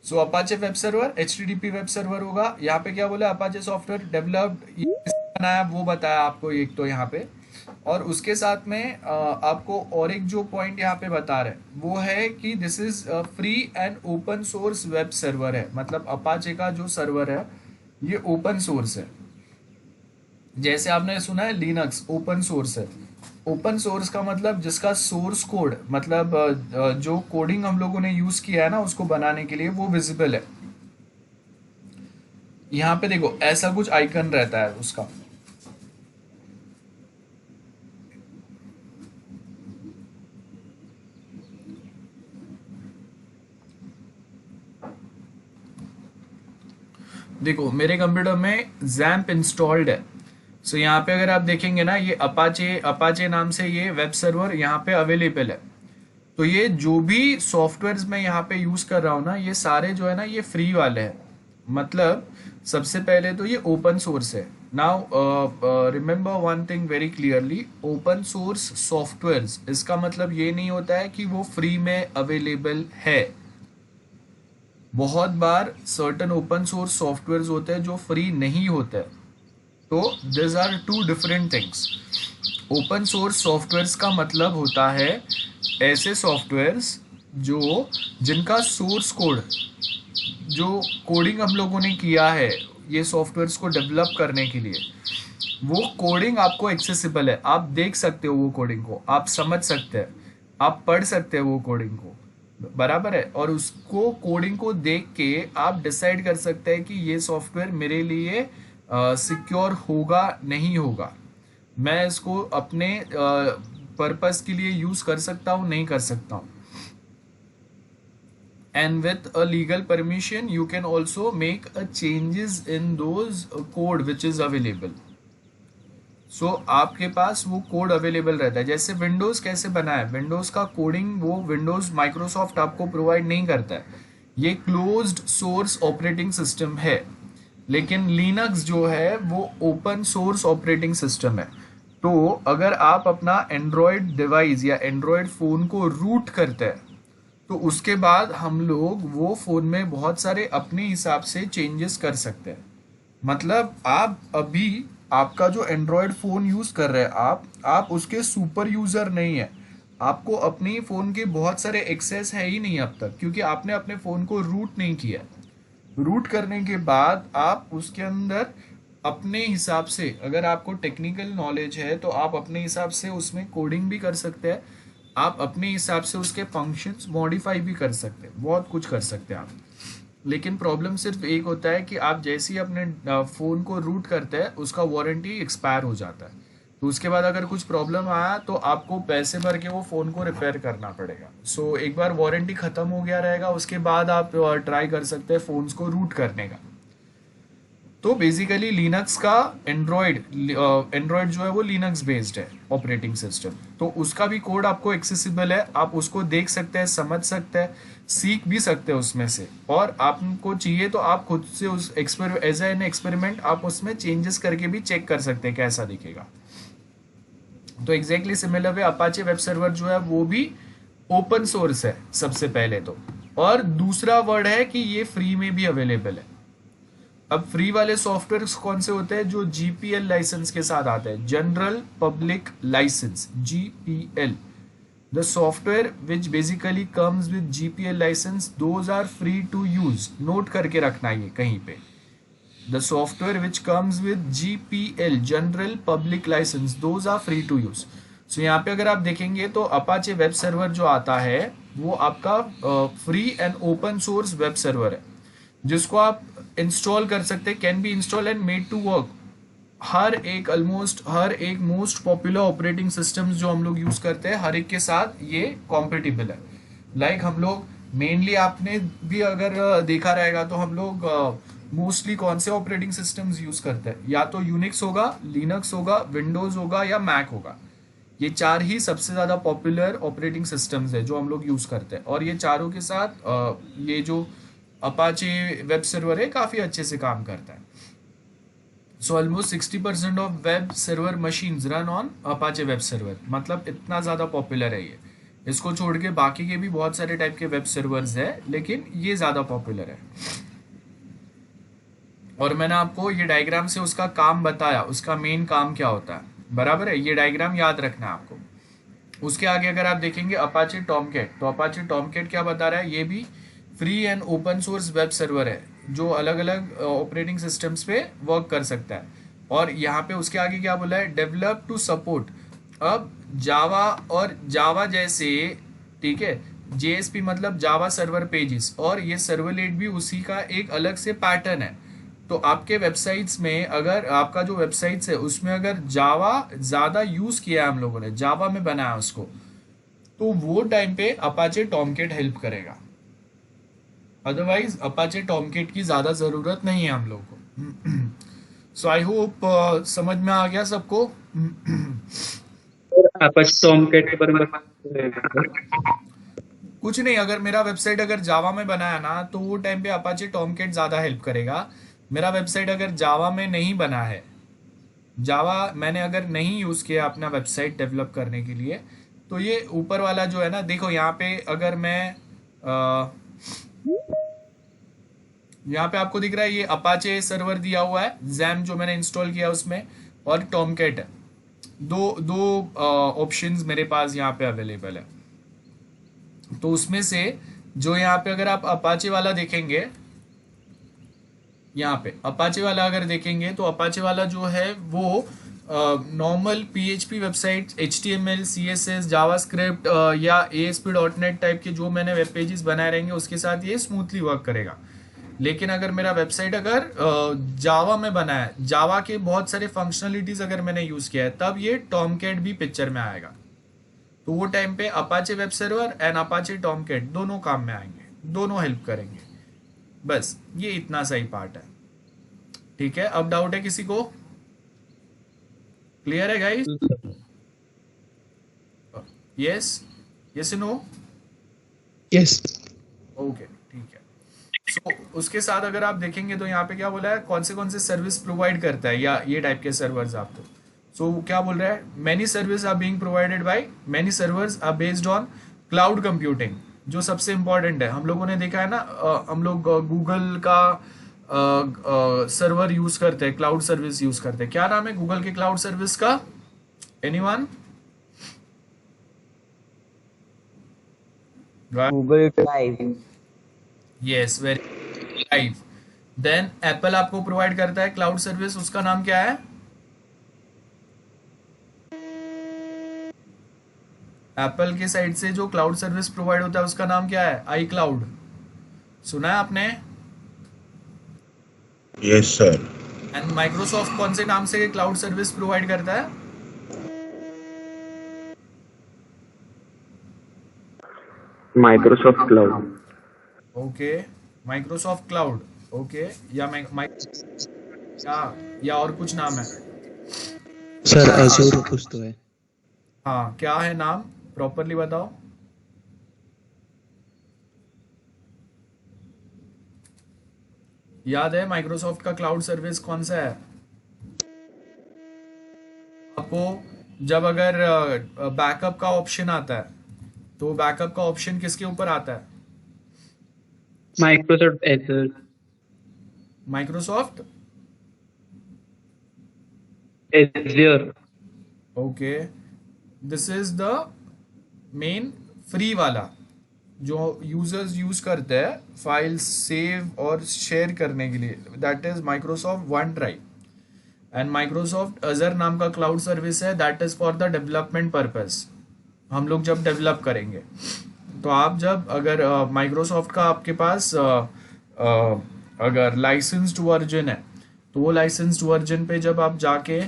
S1: So Apache web server, HTTP web server होगा। यहाँ पे क्या बोला, अपाचे सॉफ्टवेयर डेवलप्ड, बनाया वो बताया आपको एक तो यहाँ पे, और उसके साथ में आपको और एक जो पॉइंट यहाँ पे बता रहे वो है कि this is free and open source web server है। मतलब अपाचे का जो सर्वर है ये ओपन सोर्स है। जैसे आपने सुना है लिनक्स ओपन सोर्स है। ओपन सोर्स का मतलब जिसका सोर्स कोड, मतलब जो कोडिंग हम लोगों ने यूज किया है ना उसको बनाने के लिए, वो विजिबल है। यहाँ पे देखो ऐसा कुछ आइकन रहता है उसका। देखो मेरे कंप्यूटर में जैम्प इंस्टॉल्ड है। सो यहाँ पे अगर आप देखेंगे ना, ये अपाचे नाम से ये वेब सर्वर यहाँ पे अवेलेबल है। तो ये जो भी सॉफ्टवेयर्स मैं यहाँ पे यूज कर रहा हूँ ना, ये सारे जो है ना ये फ्री वाले हैं। मतलब सबसे पहले तो ये ओपन सोर्स है। Now remember one thing very clearly, open source softwares, इसका मतलब ये नहीं होता है कि वो फ्री में अवेलेबल है। बहुत बार सर्टन ओपन सोर्स सॉफ्टवेयर्स होते हैं जो फ्री नहीं होते, तो this are two different things. Open source softwares का मतलब होता है ऐसे सॉफ्टवेयर्स जिनका सोर्स कोड, जो कोडिंग हम लोगों ने किया है ये सॉफ्टवेयर्स को डेवलप करने के लिए, वो कोडिंग आपको एक्सेसिबल है। आप देख सकते हो वो कोडिंग को, आप समझ सकते हैं, आप पढ़ सकते हैं वो कोडिंग को। बराबर है, और उसको कोडिंग को देख के आप डिसाइड कर सकते हैं कि ये सॉफ्टवेयर मेरे लिए सिक्योर होगा नहीं होगा, मैं इसको अपने पर्पस के लिए यूज कर सकता हूँ नहीं कर सकता हूँ। And with a legal permission you can also make a changes in those code which is available. सो आपके पास वो कोड अवेलेबल रहता है। जैसे विंडोज़ कैसे बना है, विंडोज़ का कोडिंग वो विंडोज़ माइक्रोसॉफ्ट आपको प्रोवाइड नहीं करता है, ये क्लोज्ड सोर्स ऑपरेटिंग सिस्टम है। लेकिन लिनक्स जो है वो ओपन सोर्स ऑपरेटिंग सिस्टम है। तो अगर आप अपना एंड्रॉयड डिवाइस या एंड्रॉयड फ़ोन को रूट करते हैं तो उसके बाद हम लोग वो फ़ोन में बहुत सारे अपने हिसाब से चेंजेस कर सकते हैं। मतलब आप अभी आपका जो एंड्रॉयड फ़ोन यूज़ कर रहे हैं आप उसके सुपर यूज़र नहीं है। आपको अपनी फ़ोन के बहुत सारे एक्सेस है ही नहीं अब तक, क्योंकि आपने अपने फ़ोन को रूट नहीं किया। रूट करने के बाद आप उसके अंदर अपने हिसाब से, अगर आपको टेक्निकल नॉलेज है तो आप अपने हिसाब से उसमें कोडिंग भी कर सकते हैं, आप अपने हिसाब से उसके फंक्शंस मॉडिफाई भी कर सकते हैं, बहुत कुछ कर सकते हैं आप। लेकिन प्रॉब्लम सिर्फ एक होता है कि आप जैसे ही अपने फ़ोन को रूट करते हैं उसका वारंटी एक्सपायर हो जाता है, तो उसके बाद अगर कुछ प्रॉब्लम आया तो आपको पैसे भर के वो फ़ोन को रिपेयर करना पड़ेगा। सो एक बार वारंटी ख़त्म हो गया रहेगा उसके बाद आप ट्राई कर सकते हैं फ़ोन्स को रूट करने का। तो बेसिकली लिनक्स का एंड्रॉयड जो है वो लिनक्स बेस्ड है ऑपरेटिंग सिस्टम, तो उसका भी कोड आपको एक्सेसिबल है, आप उसको देख सकते हैं, समझ सकते हैं, सीख भी सकते हैं उसमें से, और आपको चाहिए तो आप खुद से उस एज एन एक्सपेरिमेंट आप उसमें चेंजेस करके भी चेक कर सकते हैं कैसा दिखेगा। तो एग्जैक्टली सिमिलर वे अपाचे वेब सर्वर जो है वो भी ओपन सोर्स है सबसे पहले तो, और दूसरा वर्ड है कि ये फ्री में भी अवेलेबल है। अब फ्री वाले सॉफ्टवेयर कौन से होते हैं, जो जीपीएल लाइसेंस के साथ आते हैं, general public license, GPL. The software which basically comes with GPL license those are free to use. Note करके रखना है कहीं पे, the software which comes with GPL general public license those are free to use. So यहाँ पे अगर आप देखेंगे तो अपाचे वेब सर्वर जो आता है वो आपका free and open source web server है, जिसको आप इंस्टॉल कर सकते हैं, can be install and made to work. हर एक मोस्ट पॉपुलर ऑपरेटिंग सिस्टम्स जो हम लोग यूज करते हैं हर एक के साथ ये कॉम्पेटिबल है। लाइक हम लोग मेनली, आपने भी अगर देखा रहेगा तो हम लोग मोस्टली कौन से ऑपरेटिंग सिस्टम्स यूज करते हैं, या तो यूनिक्स होगा, लिनक्स होगा, विंडोज होगा या मैक होगा। ये चार ही सबसे ज़्यादा पॉपुलर ऑपरेटिंग सिस्टम्स है जो हम लोग यूज़ करते हैं, और ये चारों के साथ ये जो अपाचे वेब सर्वर है काफ़ी अच्छे से काम करता है। So almost 60% of web server machines run on Apache web server, मतलब इतना ज़्यादा पॉपुलर है ये। इसको छोड़ के बाकी के भी बहुत सारे टाइप के वेब सर्वर्स है, लेकिन ये ज़्यादा पॉपुलर है। और मैंने आपको ये डायग्राम से उसका काम बताया, उसका मेन काम क्या होता है, बराबर है। ये डायग्राम याद रखना है आपको। उसके आगे अगर आप देखेंगे अपाचे टॉमकैट, तो अपाचे टॉमकैट क्या बता रहा है, ये भी free and open source web server है जो अलग अलग ऑपरेटिंग सिस्टम्स पे वर्क कर सकता है। और यहाँ पे उसके आगे क्या बोला है, डेवलप टू सपोर्ट। अब जावा और जावा जैसे, ठीक है, जेएसपी मतलब जावा सर्वर पेजेस, और ये सर्वलेट भी उसी का एक अलग से पैटर्न है। तो आपके वेबसाइट्स में, अगर आपका जो वेबसाइट्स है उसमें अगर जावा ज़्यादा यूज़ किया है, हम लोगों ने जावा में बनाया उसको, तो वो टाइम पे अपाचे टॉमकैट हेल्प करेगा। अदरवाइज अपाचे टॉमकैट की ज़्यादा ज़रूरत नहीं है हम लोग को। सो आई होप समझ में आ गया सबको।
S2: अपाचे टॉमकैट के बारे में
S1: कुछ नहीं, अगर मेरा वेबसाइट अगर जावा में बना है ना तो वो टाइम पे अपाचे टॉमकैट ज़्यादा हेल्प करेगा। मेरा वेबसाइट अगर जावा में नहीं बना है, जावा मैंने अगर नहीं यूज़ किया अपना वेबसाइट डेवलप करने के लिए, तो ये ऊपर वाला जो है ना, देखो यहाँ पे अगर मैं यहाँ पे आपको दिख रहा है ये अपाचे सर्वर दिया हुआ है, जैम जो मैंने इंस्टॉल किया उसमें, और टॉमकैट है। दो ऑप्शंस मेरे पास यहाँ पे अवेलेबल है। तो उसमें से जो यहाँ पे अगर आप अपाचे वाला देखेंगे, यहाँ पे अपाचे वाला अगर देखेंगे तो अपाचे वाला जो है वो normal PHP website, HTML, CSS, JavaScript या ASP.NET टाइप के जो मैंने वेब पेजेस बनाए रहेंगे उसके साथ ये स्मूथली वर्क करेगा। लेकिन अगर मेरा वेबसाइट अगर जावा में बना है, जावा के बहुत सारे फंक्शनलिटीज अगर मैंने यूज किया है, तब ये टॉमकैट भी पिक्चर में आएगा। तो वो टाइम पे Apache web server and Apache Tomcat दोनों काम में आएंगे, दोनों हेल्प करेंगे। बस ये इतना सही पार्ट है। ठीक है, अब डाउट है किसी को? क्लियर है guys? Yes, yes no?
S2: Yes.
S1: Okay, ठीक है। सो उसके साथ अगर आप देखेंगे तो यहाँ पे क्या बोला है, कौन से सर्विस प्रोवाइड करता है या ये टाइप के सर्वर्स आपको। सो क्या बोल रहा है, many service are being provided by, many servers are based on cloud computing. जो सबसे इंपॉर्टेंट है, हम लोगों ने देखा है ना, हम लोग गूगल का सर्वर यूज करते हैं, क्लाउड सर्विस यूज करते हैं। क्या नाम है गूगल के क्लाउड सर्विस का? Anyone?
S4: Google drive.
S1: Yes, very drive. Then Apple आपको प्रोवाइड करता है क्लाउड सर्विस, उसका नाम क्या है? एप्पल के साइड से जो क्लाउड सर्विस प्रोवाइड होता है उसका नाम क्या है? आई क्लाउड। सुना है आपने?
S5: Yes sir.
S1: एंड माइक्रोसॉफ्ट कौन से नाम से क्लाउड सर्विस प्रोवाइड करता है?
S4: Microsoft cloud.
S1: Okay, Microsoft cloud. Okay, या या और कुछ नाम है?
S2: सर अजूर कुछ तो है।
S1: हाँ, क्या है नाम? प्रॉपरली बताओ। याद है माइक्रोसॉफ्ट का क्लाउड सर्विस कौन सा है आपको? जब अगर बैकअप का ऑप्शन आता है तो बैकअप का ऑप्शन किसके ऊपर आता है?
S2: Microsoft Azure.
S1: Microsoft
S2: Azure.
S1: Okay, this is the main free वाला जो यूजर्स यूज करते हैं फाइल सेव और शेयर करने के लिए, that is Microsoft one drive. And Microsoft अजर नाम का क्लाउड सर्विस है, that is for the development purpose. हम लोग जब डेवलप करेंगे तो आप जब अगर माइक्रोसॉफ्ट का आपके पास अगर लाइसेंस्ड वर्जन है तो वो लाइसेंस्ड वर्जन पे जब आप जाके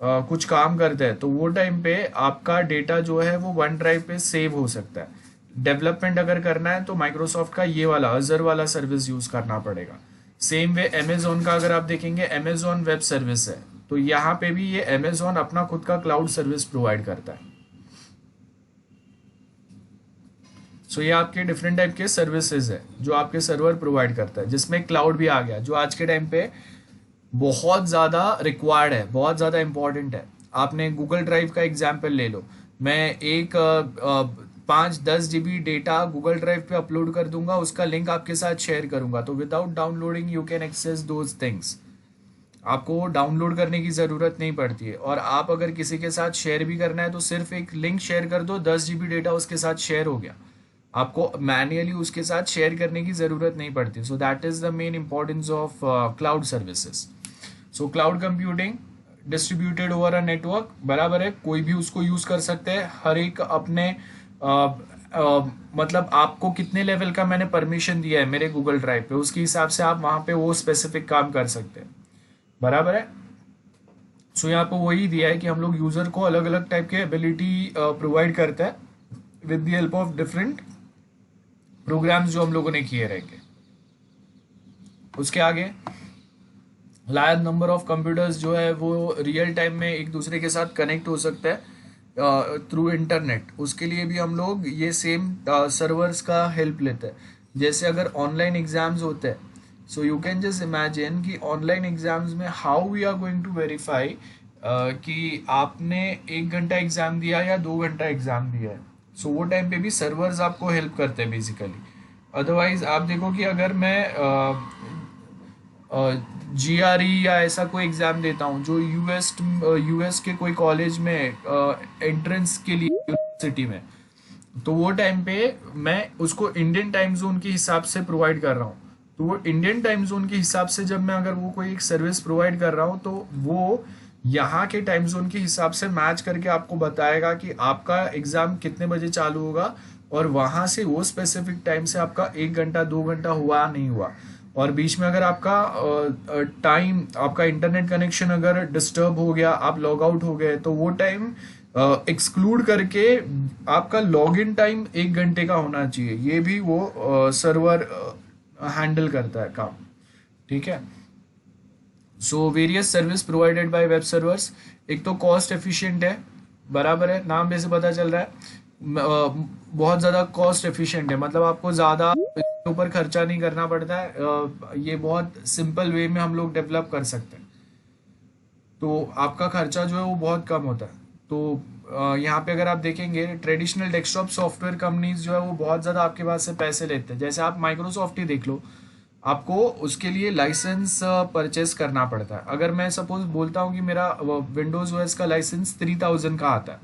S1: कुछ काम करते हैं तो वो टाइम पे आपका डेटा जो है वो वन ड्राइव पे सेव हो सकता है। डेवलपमेंट अगर करना है तो माइक्रोसॉफ्ट का ये वाला अजर वाला सर्विस यूज करना पड़ेगा। सेम वे अमेजोन का अगर आप देखेंगे, अमेजोन वेब सर्विस है, तो यहाँ पे भी ये अमेजोन अपना खुद का क्लाउड सर्विस प्रोवाइड करता है। सो ये आपके डिफरेंट टाइप के सर्विसेज है जो आपके सर्वर प्रोवाइड करता है, जिसमें क्लाउड भी आ गया, जो आज के टाइम पे बहुत ज़्यादा रिक्वायर्ड है, बहुत ज़्यादा इंपॉर्टेंट है। आपने गूगल ड्राइव का एग्जाम्पल ले लो, मैं एक 5-10 GB डेटा गूगल ड्राइव पे अपलोड कर दूंगा, उसका लिंक आपके साथ शेयर करूंगा, तो without downloading you can access those things. आपको डाउनलोड करने की ज़रूरत नहीं पड़ती है। और आप अगर किसी के साथ शेयर भी करना है तो सिर्फ एक लिंक शेयर कर दो, 10 GB डेटा उसके साथ शेयर हो गया, आपको मैन्युअली उसके साथ शेयर करने की ज़रूरत नहीं पड़ती। So that is the main importance of cloud services. So cloud computing distributed over a network, बराबर है, कोई भी उसको यूज़ कर सकते हैं, हर एक अपने मतलब आपको कितने लेवल का मैंने परमिशन दिया है मेरे गूगल ड्राइव पे, उसके हिसाब से आप वहाँ पे वो स्पेसिफिक काम कर सकते हैं, बराबर है। सो यहाँ पे वही दिया है कि हम लोग यूज़र को अलग अलग टाइप के एबिलिटी प्रोवाइड करते हैं with the help of different programs जो हम लोगों ने किए रहेंगे। उसके आगे लार्ज नंबर ऑफ कंप्यूटर्स जो है वो रियल टाइम में एक दूसरे के साथ कनेक्ट हो सकता है थ्रू इंटरनेट। उसके लिए भी हम लोग ये सेम सर्वर्स का हेल्प लेते हैं। जैसे अगर ऑनलाइन एग्जाम्स होते हैं, so you can just imagine कि ऑनलाइन एग्जाम्स में how we are going to verify कि आपने 1 घंटा एग्जाम दिया या 2 घंटा एग्जाम दिया है। सो वो टाइम पे भी सर्वर्स आपको हेल्प करते हैं बेसिकली। अदरवाइज आप देखो कि अगर मैं GRE या ऐसा कोई एग्ज़ाम देता हूँ जो यूएस के कोई कॉलेज में एंट्रेंस के लिए यूनिवर्सिटी में, तो वो टाइम पे मैं उसको इंडियन टाइम जोन के हिसाब से प्रोवाइड कर रहा हूँ। तो वो इंडियन टाइम जोन के हिसाब से जब मैं अगर वो कोई एक सर्विस प्रोवाइड कर रहा हूँ तो वो यहाँ के टाइम जोन के हिसाब से मैच करके आपको बताएगा कि आपका एग्जाम कितने बजे चालू होगा, और वहां से वो स्पेसिफिक टाइम से आपका 1 घंटा 2 घंटा हुआ नहीं हुआ, और बीच में अगर आपका टाइम, आपका इंटरनेट कनेक्शन अगर डिस्टर्ब हो गया, आप लॉग आउट हो गए, तो वो टाइम एक्सक्लूड करके आपका लॉग इन टाइम 1 घंटे का होना चाहिए। ये भी वो सर्वर हैंडल करता है काम। ठीक है। So various service provided bye web servers. एक तो कॉस्ट एफिशिएंट है, बराबर है, नाम में से पता चल रहा है, बहुत ज़्यादा कॉस्ट एफिशिएंट है, मतलब आपको ज़्यादा इसके ऊपर खर्चा नहीं करना पड़ता है। ये बहुत सिंपल वे में हम लोग डेवलप कर सकते हैं, तो आपका खर्चा जो है वो बहुत कम होता है। तो यहाँ पे अगर आप देखेंगे, ट्रेडिशनल डेस्कटॉप सॉफ्टवेयर कंपनीज जो है वो बहुत ज़्यादा आपके पास से पैसे लेते हैं। जैसे आप माइक्रोसॉफ्ट ही देख लो, आपको उसके लिए लाइसेंस परचेस करना पड़ता है। अगर मैं सपोज बोलता हूँ कि मेरा विंडोज ओएस का लाइसेंस 3000 का आता है,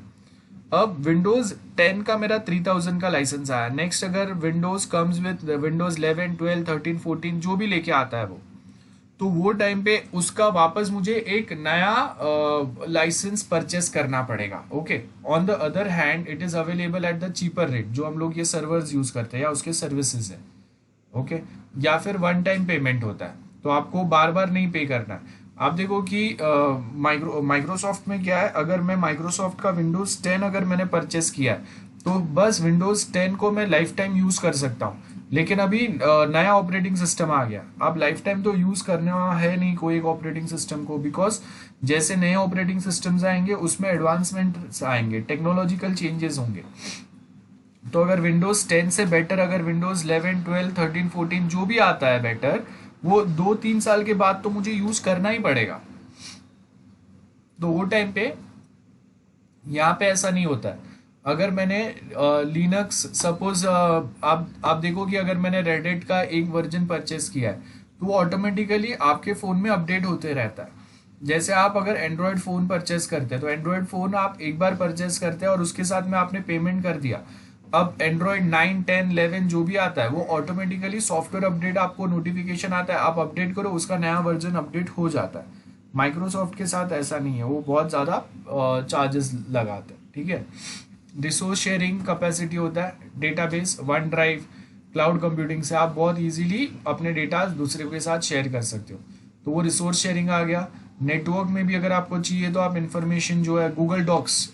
S1: अब विंडोज 10 का मेरा 3000 का लाइसेंस आया, नेक्स्ट अगर विंडोज कम्स विद विंडोज 11 12 13 14 जो भी लेके आता है वो, तो वो टाइम पे उसका वापस मुझे एक नया लाइसेंस परचेस करना पड़ेगा। Okay. On the other hand it is available at the cheaper rate, जो हम लोग ये सर्वर्स यूज करते हैं या उसके सर्विसेज है। ओके। या फिर वन टाइम पेमेंट होता है, तो आपको बार बार नहीं पे करना है। आप देखो कि माइक्रोसॉफ्ट में क्या है, अगर मैं माइक्रोसॉफ्ट का विंडोज 10 अगर मैंने परचेस किया है, तो बस विंडोज 10 को मैं लाइफ टाइम यूज कर सकता हूँ। लेकिन अभी नया ऑपरेटिंग सिस्टम आ गया, अब लाइफ टाइम तो यूज करना है नहीं कोई एक ऑपरेटिंग सिस्टम को, बिकॉज जैसे नए ऑपरेटिंग सिस्टम्स आएंगे उसमें एडवांसमेंट आएंगे, टेक्नोलॉजिकल चेंजेस होंगे। तो अगर विंडोज 10 से बेटर अगर विंडोज 11 12 13 14 जो भी आता है बेटर, वो 2-3 साल के बाद तो मुझे यूज करना ही पड़ेगा। तो वो टाइम पे यहाँ पे ऐसा नहीं होता है। अगर मैंने लिनक्स सपोज आप देखो कि अगर मैंने रेडिट का एक वर्जन परचेस किया है, तो वो ऑटोमेटिकली आपके फ़ोन में अपडेट होते रहता है। जैसे आप अगर एंड्रॉयड फ़ोन परचेस करते हैं, तो एंड्रॉयड फ़ोन आप एक बार परचेस करते हैं और उसके साथ में आपने पेमेंट कर दिया, अब एंड्रॉयड 9 10 11 जो भी आता है वो ऑटोमेटिकली सॉफ्टवेयर अपडेट आपको नोटिफिकेशन आता है, आप अपडेट करो उसका नया वर्जन अपडेट हो जाता है। माइक्रोसॉफ्ट के साथ ऐसा नहीं है, वो बहुत ज़्यादा चार्जेस लगाते हैं। ठीक है। रिसोर्स शेयरिंग कैपेसिटी होता है, database, one drive, cloud computing से आप बहुत इजीली अपने डेटा दूसरे के साथ शेयर कर सकते हो, तो वो रिसोर्स शेयरिंग आ गया। नेटवर्क में भी अगर आपको चाहिए तो आप इंफॉर्मेशन जो है गूगल डॉक्स,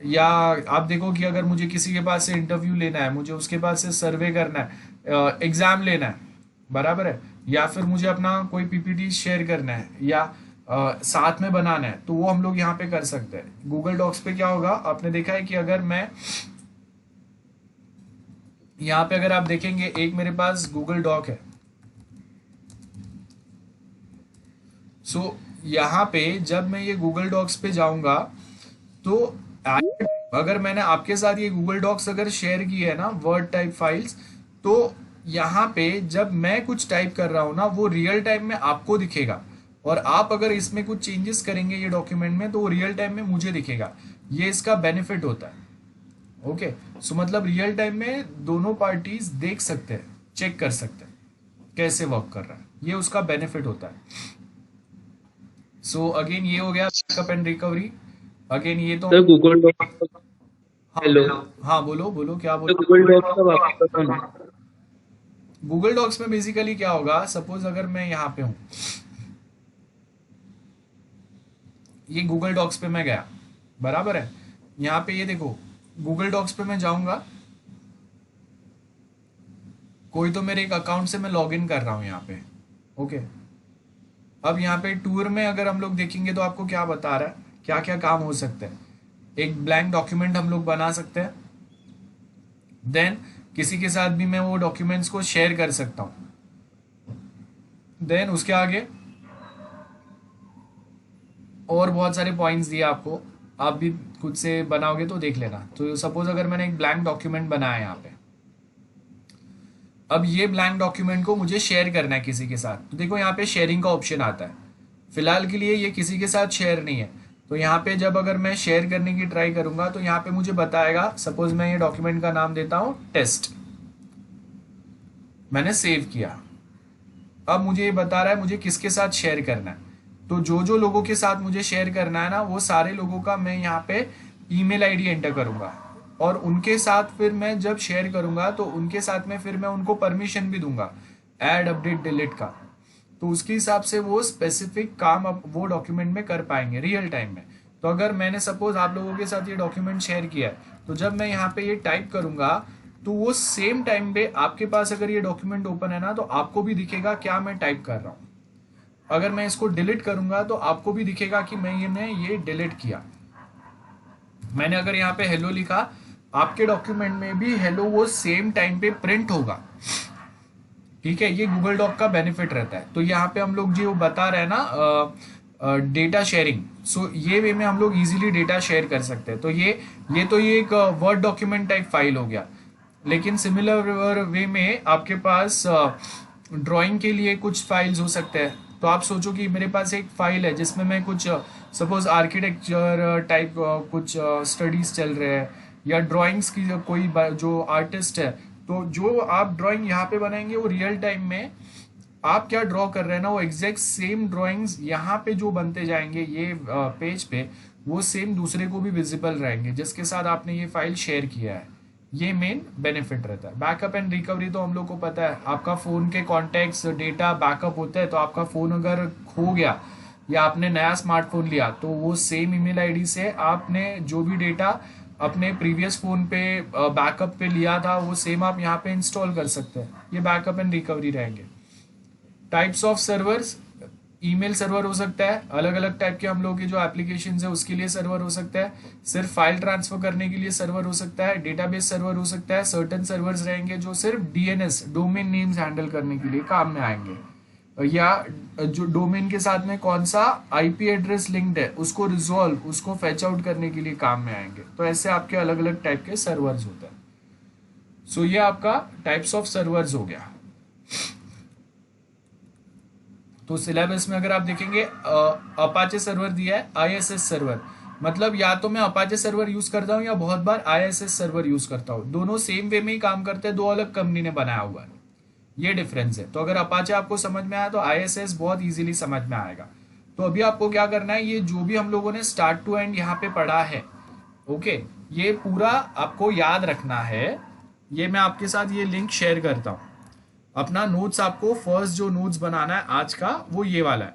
S1: या आप देखो कि अगर मुझे किसी के पास से इंटरव्यू लेना है, मुझे उसके पास से सर्वे करना है, एग्जाम लेना है, बराबर है, या फिर मुझे अपना कोई पीपीटी शेयर करना है या साथ में बनाना है, तो वो हम लोग यहाँ पे कर सकते हैं। गूगल डॉक्स पे क्या होगा, आपने देखा है कि अगर मैं यहाँ पे अगर आप देखेंगे, एक मेरे पास गूगल डॉक है, सो यहाँ पे जब मैं ये गूगल डॉक्स पे जाऊंगा, तो अगर मैंने आपके साथ ये गूगल डॉक्स अगर शेयर की है ना वर्ड टाइप फाइल्स, तो यहाँ पे जब मैं कुछ टाइप कर रहा हूँ ना, वो रियल टाइम में आपको दिखेगा, और आप अगर इसमें कुछ चेंजेस करेंगे ये डॉक्यूमेंट में, तो वो रियल टाइम में मुझे दिखेगा। ये इसका बेनिफिट होता है। ओके। सो मतलब रियल टाइम में दोनों पार्टीज देख सकते हैं, चेक कर सकते हैं कैसे वर्क कर रहा है, ये उसका बेनिफिट होता है। सो अगेन ये हो गया बैकअप एंड रिकवरी। अगेन ये तो
S2: सर गूगल डॉक्स।
S1: हाँ
S2: हेलो
S1: हाँ, बोलो बोलो क्या
S2: सर
S1: बोलो।
S2: गूगल डॉक्स का वापस बताना।
S1: गूगल डॉक्स में बेसिकली क्या होगा, सपोज अगर मैं यहाँ पे हूँ, ये गूगल डॉक्स पे मैं गया, बराबर है, यहाँ पे ये देखो गूगल डॉक्स पे मैं जाऊंगा, कोई तो मेरे एक अकाउंट से मैं लॉग इन कर रहा हूँ यहाँ पे। ओके। अब यहाँ पे टूर में अगर हम लोग देखेंगे तो आपको क्या बता रहा है, क्या क्या काम हो सकते हैं। एक ब्लैंक डॉक्यूमेंट हम लोग बना सकते हैं, देन किसी के साथ भी मैं वो डॉक्यूमेंट्स को शेयर कर सकता हूँ, देन उसके आगे और बहुत सारे पॉइंट्स दिए आपको, आप भी खुद से बनाओगे तो देख लेना। तो सपोज अगर मैंने एक ब्लैंक डॉक्यूमेंट बनाया यहाँ पे, अब ये ब्लैंक डॉक्यूमेंट को मुझे शेयर करना है किसी के साथ, तो देखो यहाँ पे शेयरिंग का ऑप्शन आता है। फिलहाल के लिए ये किसी के साथ शेयर नहीं है, तो यहाँ पे जब अगर मैं शेयर करने की ट्राई करूंगा, तो यहाँ पे मुझे बताएगा, सपोज मैं ये डॉक्यूमेंट का नाम देता हूँ टेस्ट, मैंने सेव किया। अब मुझे ये बता रहा है मुझे किसके साथ शेयर करना है। तो जो जो लोगों के साथ मुझे शेयर करना है ना, वो सारे लोगों का मैं यहाँ पे ईमेल आईडी एंटर करूँगा, और उनके साथ फिर मैं जब शेयर करूँगा तो उनके साथ में फिर मैं उनको परमिशन भी दूंगा ऐड अपडेट डिलीट का। तो उसके हिसाब से वो स्पेसिफिक काम अब वो डॉक्यूमेंट में कर पाएंगे रियल टाइम में। तो अगर मैंने सपोज आप लोगों के साथ ये डॉक्यूमेंट शेयर किया है, तो जब मैं यहाँ पे ये टाइप करूँगा तो वो सेम टाइम पे आपके पास अगर ये डॉक्यूमेंट ओपन है ना, तो आपको भी दिखेगा क्या मैं टाइप कर रहा हूँ। अगर मैं इसको डिलीट करूँगा तो आपको भी दिखेगा कि मैंने ये डिलीट किया। मैंने अगर यहाँ पे हेलो लिखा, आपके डॉक्यूमेंट में भी हेलो वो सेम टाइम पे प्रिंट होगा। ठीक है, ये गूगल डॉक का बेनिफिट रहता है। तो यहाँ पे हम लोग जो बता रहे हैं ना डेटा शेयरिंग, सो ये वे में हम लोग इजीली डेटा शेयर कर सकते हैं। तो ये एक वर्ड डॉक्यूमेंट टाइप फाइल हो गया। लेकिन सिमिलर वे में आपके पास ड्राइंग के लिए कुछ फाइल्स हो सकते हैं। तो आप सोचो कि मेरे पास एक फाइल है जिसमें मैं कुछ सपोज आर्किटेक्चर टाइप कुछ स्टडीज चल रहे हैं, या ड्राइंग्स की कोई जो आर्टिस्ट है, तो जो आप ड्राइंग यहाँ पे बनाएंगे वो रियल टाइम में आप क्या ड्रॉ कर रहे हैं ना, वो एग्जैक्ट सेम ड्राइंग्स यहाँ पे जो बनते जाएंगे ये पेज पे, वो सेम दूसरे को भी विजिबल रहेंगे जिसके साथ आपने ये फाइल शेयर किया है। ये मेन बेनिफिट रहता है। बैकअप एंड रिकवरी तो हम लोग को पता है, आपका फ़ोन के कॉन्टैक्ट्स डेटा बैकअप होता है। तो आपका फ़ोन अगर खो गया या आपने नया स्मार्टफोन लिया, तो वो सेम ईमेल आईडी से आपने जो भी डेटा अपने प्रीवियस फ़ोन पे बैकअप पे लिया था, वो सेम आप यहाँ पे इंस्टॉल कर सकते हैं। ये बैकअप एंड रिकवरी रहेंगे। Types of servers, email server हो सकता है, अलग अलग टाइप के हम लोग के जो एप्लीकेशन है उसके लिए सर्वर हो सकता है, सिर्फ फाइल ट्रांसफर करने के लिए सर्वर हो सकता है, डेटाबेस सर्वर हो सकता है, सर्टेन सर्वर्स रहेंगे जो सिर्फ डीएनएस डोमेन नेम्स हैंडल करने के लिए काम में आएंगे, या जो डोमेन के साथ में कौन सा आईपी एड्रेस लिंक्ड है उसको रिजॉल्व, उसको फैच आउट करने के लिए काम में आएंगे। तो ऐसे आपके अलग अलग टाइप के सर्वर्स होते हैं। सो ये आपका टाइप्स ऑफ सर्वर्स हो गया। तो सिलेबस में अगर आप देखेंगे अपाचे सर्वर दिया है, आईएसएस सर्वर, मतलब या तो मैं अपाचे सर्वर यूज करता हूँ या बहुत बार आईएसएस सर्वर यूज करता हूँ। दोनों सेम वे में ही काम करते हैं, दो अलग कंपनी ने बनाया हुआ है, ये डिफरेंस है। तो अगर अपाचे आपको समझ में आया तो आईएसएस बहुत इजीली समझ में आएगा। तो अभी आपको क्या करना है, ये जो भी हम लोगों ने स्टार्ट टू एंड यहाँ पे पढ़ा है, ओके, ये पूरा आपको याद रखना है। ये मैं आपके साथ ये लिंक शेयर करता हूँ। अपना नोट्स, आपको फर्स्ट जो नोट्स बनाना है आज का वो ये वाला है।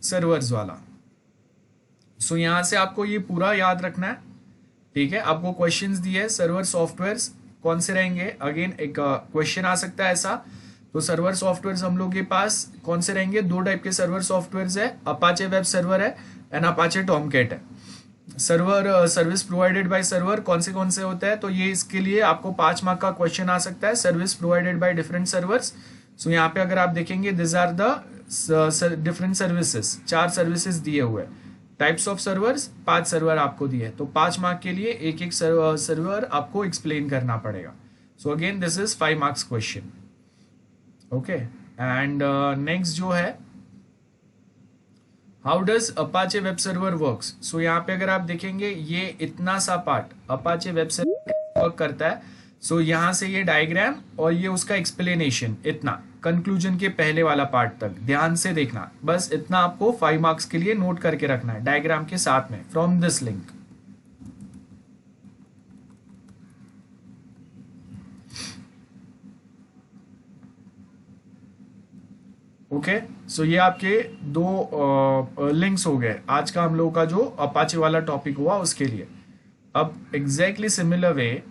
S1: सर्वर्स वाला। सो यहां से आपको ये पूरा याद रखना है। ठीक है, आपको क्वेश्चंस दिए है, सर्वर सॉफ्टवेयर्स कौन से रहेंगे। अगेन एक क्वेश्चन आ सकता है ऐसा। तो सर्वर सॉफ्टवेयर्स हम लोग के पास कौन से रहेंगे, दो टाइप के सर्वर सॉफ्टवेयर्स है, अपाचे वेब सर्वर है एंड अपाचे टॉमकैट है। Server service provided bye server कौन से होते हैं, तो ये इसके लिए आपको 5 मार्क का क्वेश्चन आ सकता है। Service provided by different servers. So यहाँ पे अगर आप देखेंगे this are the different services, 4 services दिए हुए। टाइप्स ऑफ सर्वर्स 5 सर्वर आपको दिए, तो 5 मार्क के लिए एक एक सर्वर आपको एक्सप्लेन करना पड़ेगा। So again this is 5 marks question. Okay, and next जो है, how does Apache web server works. So यहाँ पे अगर आप देखेंगे ये इतना सा part Apache web server work करता है। सो यहाँ से ये डायग्राम और ये उसका एक्सप्लेनेशन, इतना कंक्लूजन के पहले वाला पार्ट तक ध्यान से देखना। बस इतना आपको 5 मार्क्स के लिए नोट करके रखना है डायग्राम के साथ में फ्रॉम दिस लिंक। ओके, सो ये आपके 2 लिंक्स हो गए आज का हम लोगों का जो अपाचे वाला टॉपिक हुआ उसके लिए। अब एग्जैक्टली सिमिलर वे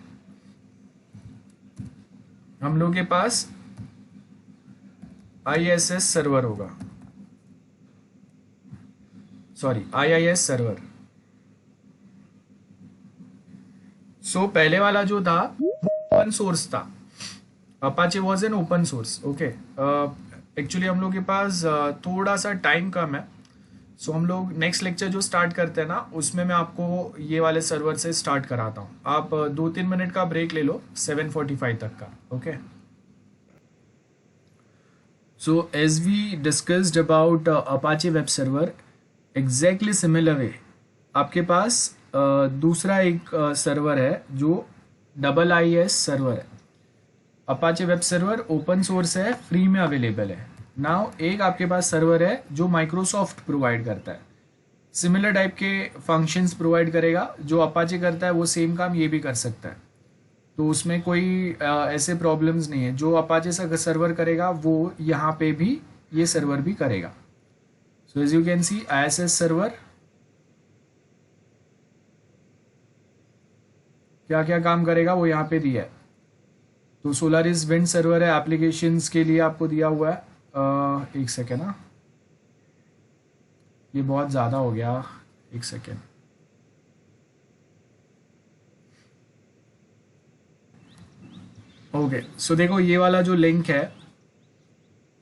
S1: हम लोग के पास आईएसएस सर्वर होगा, सॉरी आईआईएस सर्वर। सो पहले वाला जो था ओपन सोर्स था, Apache was an open source. Okay, actually हम लोग के पास थोड़ा सा टाइम कम है, सो हम लोग नेक्स्ट लेक्चर जो स्टार्ट करते हैं ना उसमें मैं आपको ये वाले सर्वर से स्टार्ट कराता हूँ। आप 2-3 मिनट का ब्रेक ले लो 7:45 तक का। Okay, so as we discussed about Apache web server, exactly similar way आपके पास दूसरा एक सर्वर है जो IIS सर्वर है। Apache web server open source है, फ्री में अवेलेबल है। नाउ एक आपके पास सर्वर है जो माइक्रोसॉफ्ट प्रोवाइड करता है, सिमिलर टाइप के फंक्शंस प्रोवाइड करेगा। जो अपाचे करता है वो सेम काम ये भी कर सकता है, तो उसमें कोई ऐसे प्रॉब्लम्स नहीं है। जो अपाचे से सर्वर करेगा वो यहाँ पे भी ये सर्वर भी करेगा। So as you can see ISS server क्या क्या काम करेगा वो यहाँ पे दिया है। तो सोलारिस विंड सर्वर है, एप्लीकेशंस के लिए आपको दिया हुआ है। एक सेकेंड ना, ये बहुत ज़्यादा हो गया, एक सेकेंड। ओके सो देखो ये वाला जो लिंक है,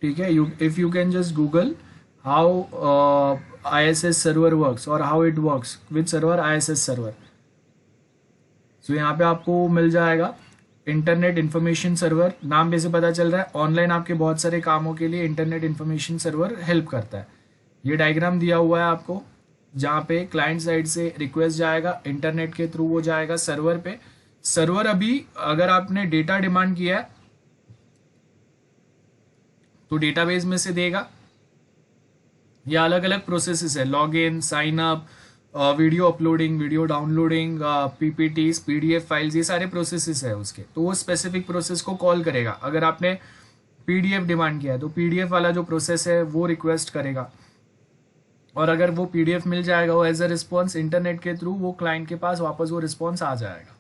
S1: ठीक है, if you can just Google how ISS server works और how it works with server ISS server. So यहाँ पे आपको मिल जाएगा इंटरनेट इंफॉर्मेशन सर्वर, नाम पे से पता चल रहा है ऑनलाइन आपके बहुत सारे कामों के लिए इंटरनेट इंफॉर्मेशन सर्वर हेल्प करता है। ये डायग्राम दिया हुआ है आपको, जहाँ पे क्लाइंट साइड से रिक्वेस्ट जाएगा, इंटरनेट के थ्रू वो जाएगा सर्वर पे। सर्वर अभी अगर आपने डेटा डिमांड किया है तो डेटाबेस में से देगा। ये अलग अलग प्रोसेसेस है, log in, sign up, video uploading, video downloading, PPTs, PDF files, ये सारे प्रोसेसेस है उसके। तो वो स्पेसिफिक प्रोसेस को कॉल करेगा। अगर आपने PDF डिमांड किया है तो PDF वाला जो प्रोसेस है वो रिक्वेस्ट करेगा, और अगर वो PDF मिल जाएगा वो एज अ रिस्पॉन्स इंटरनेट के थ्रू वो क्लाइंट के पास वापस वो रिस्पॉन्स आ जाएगा।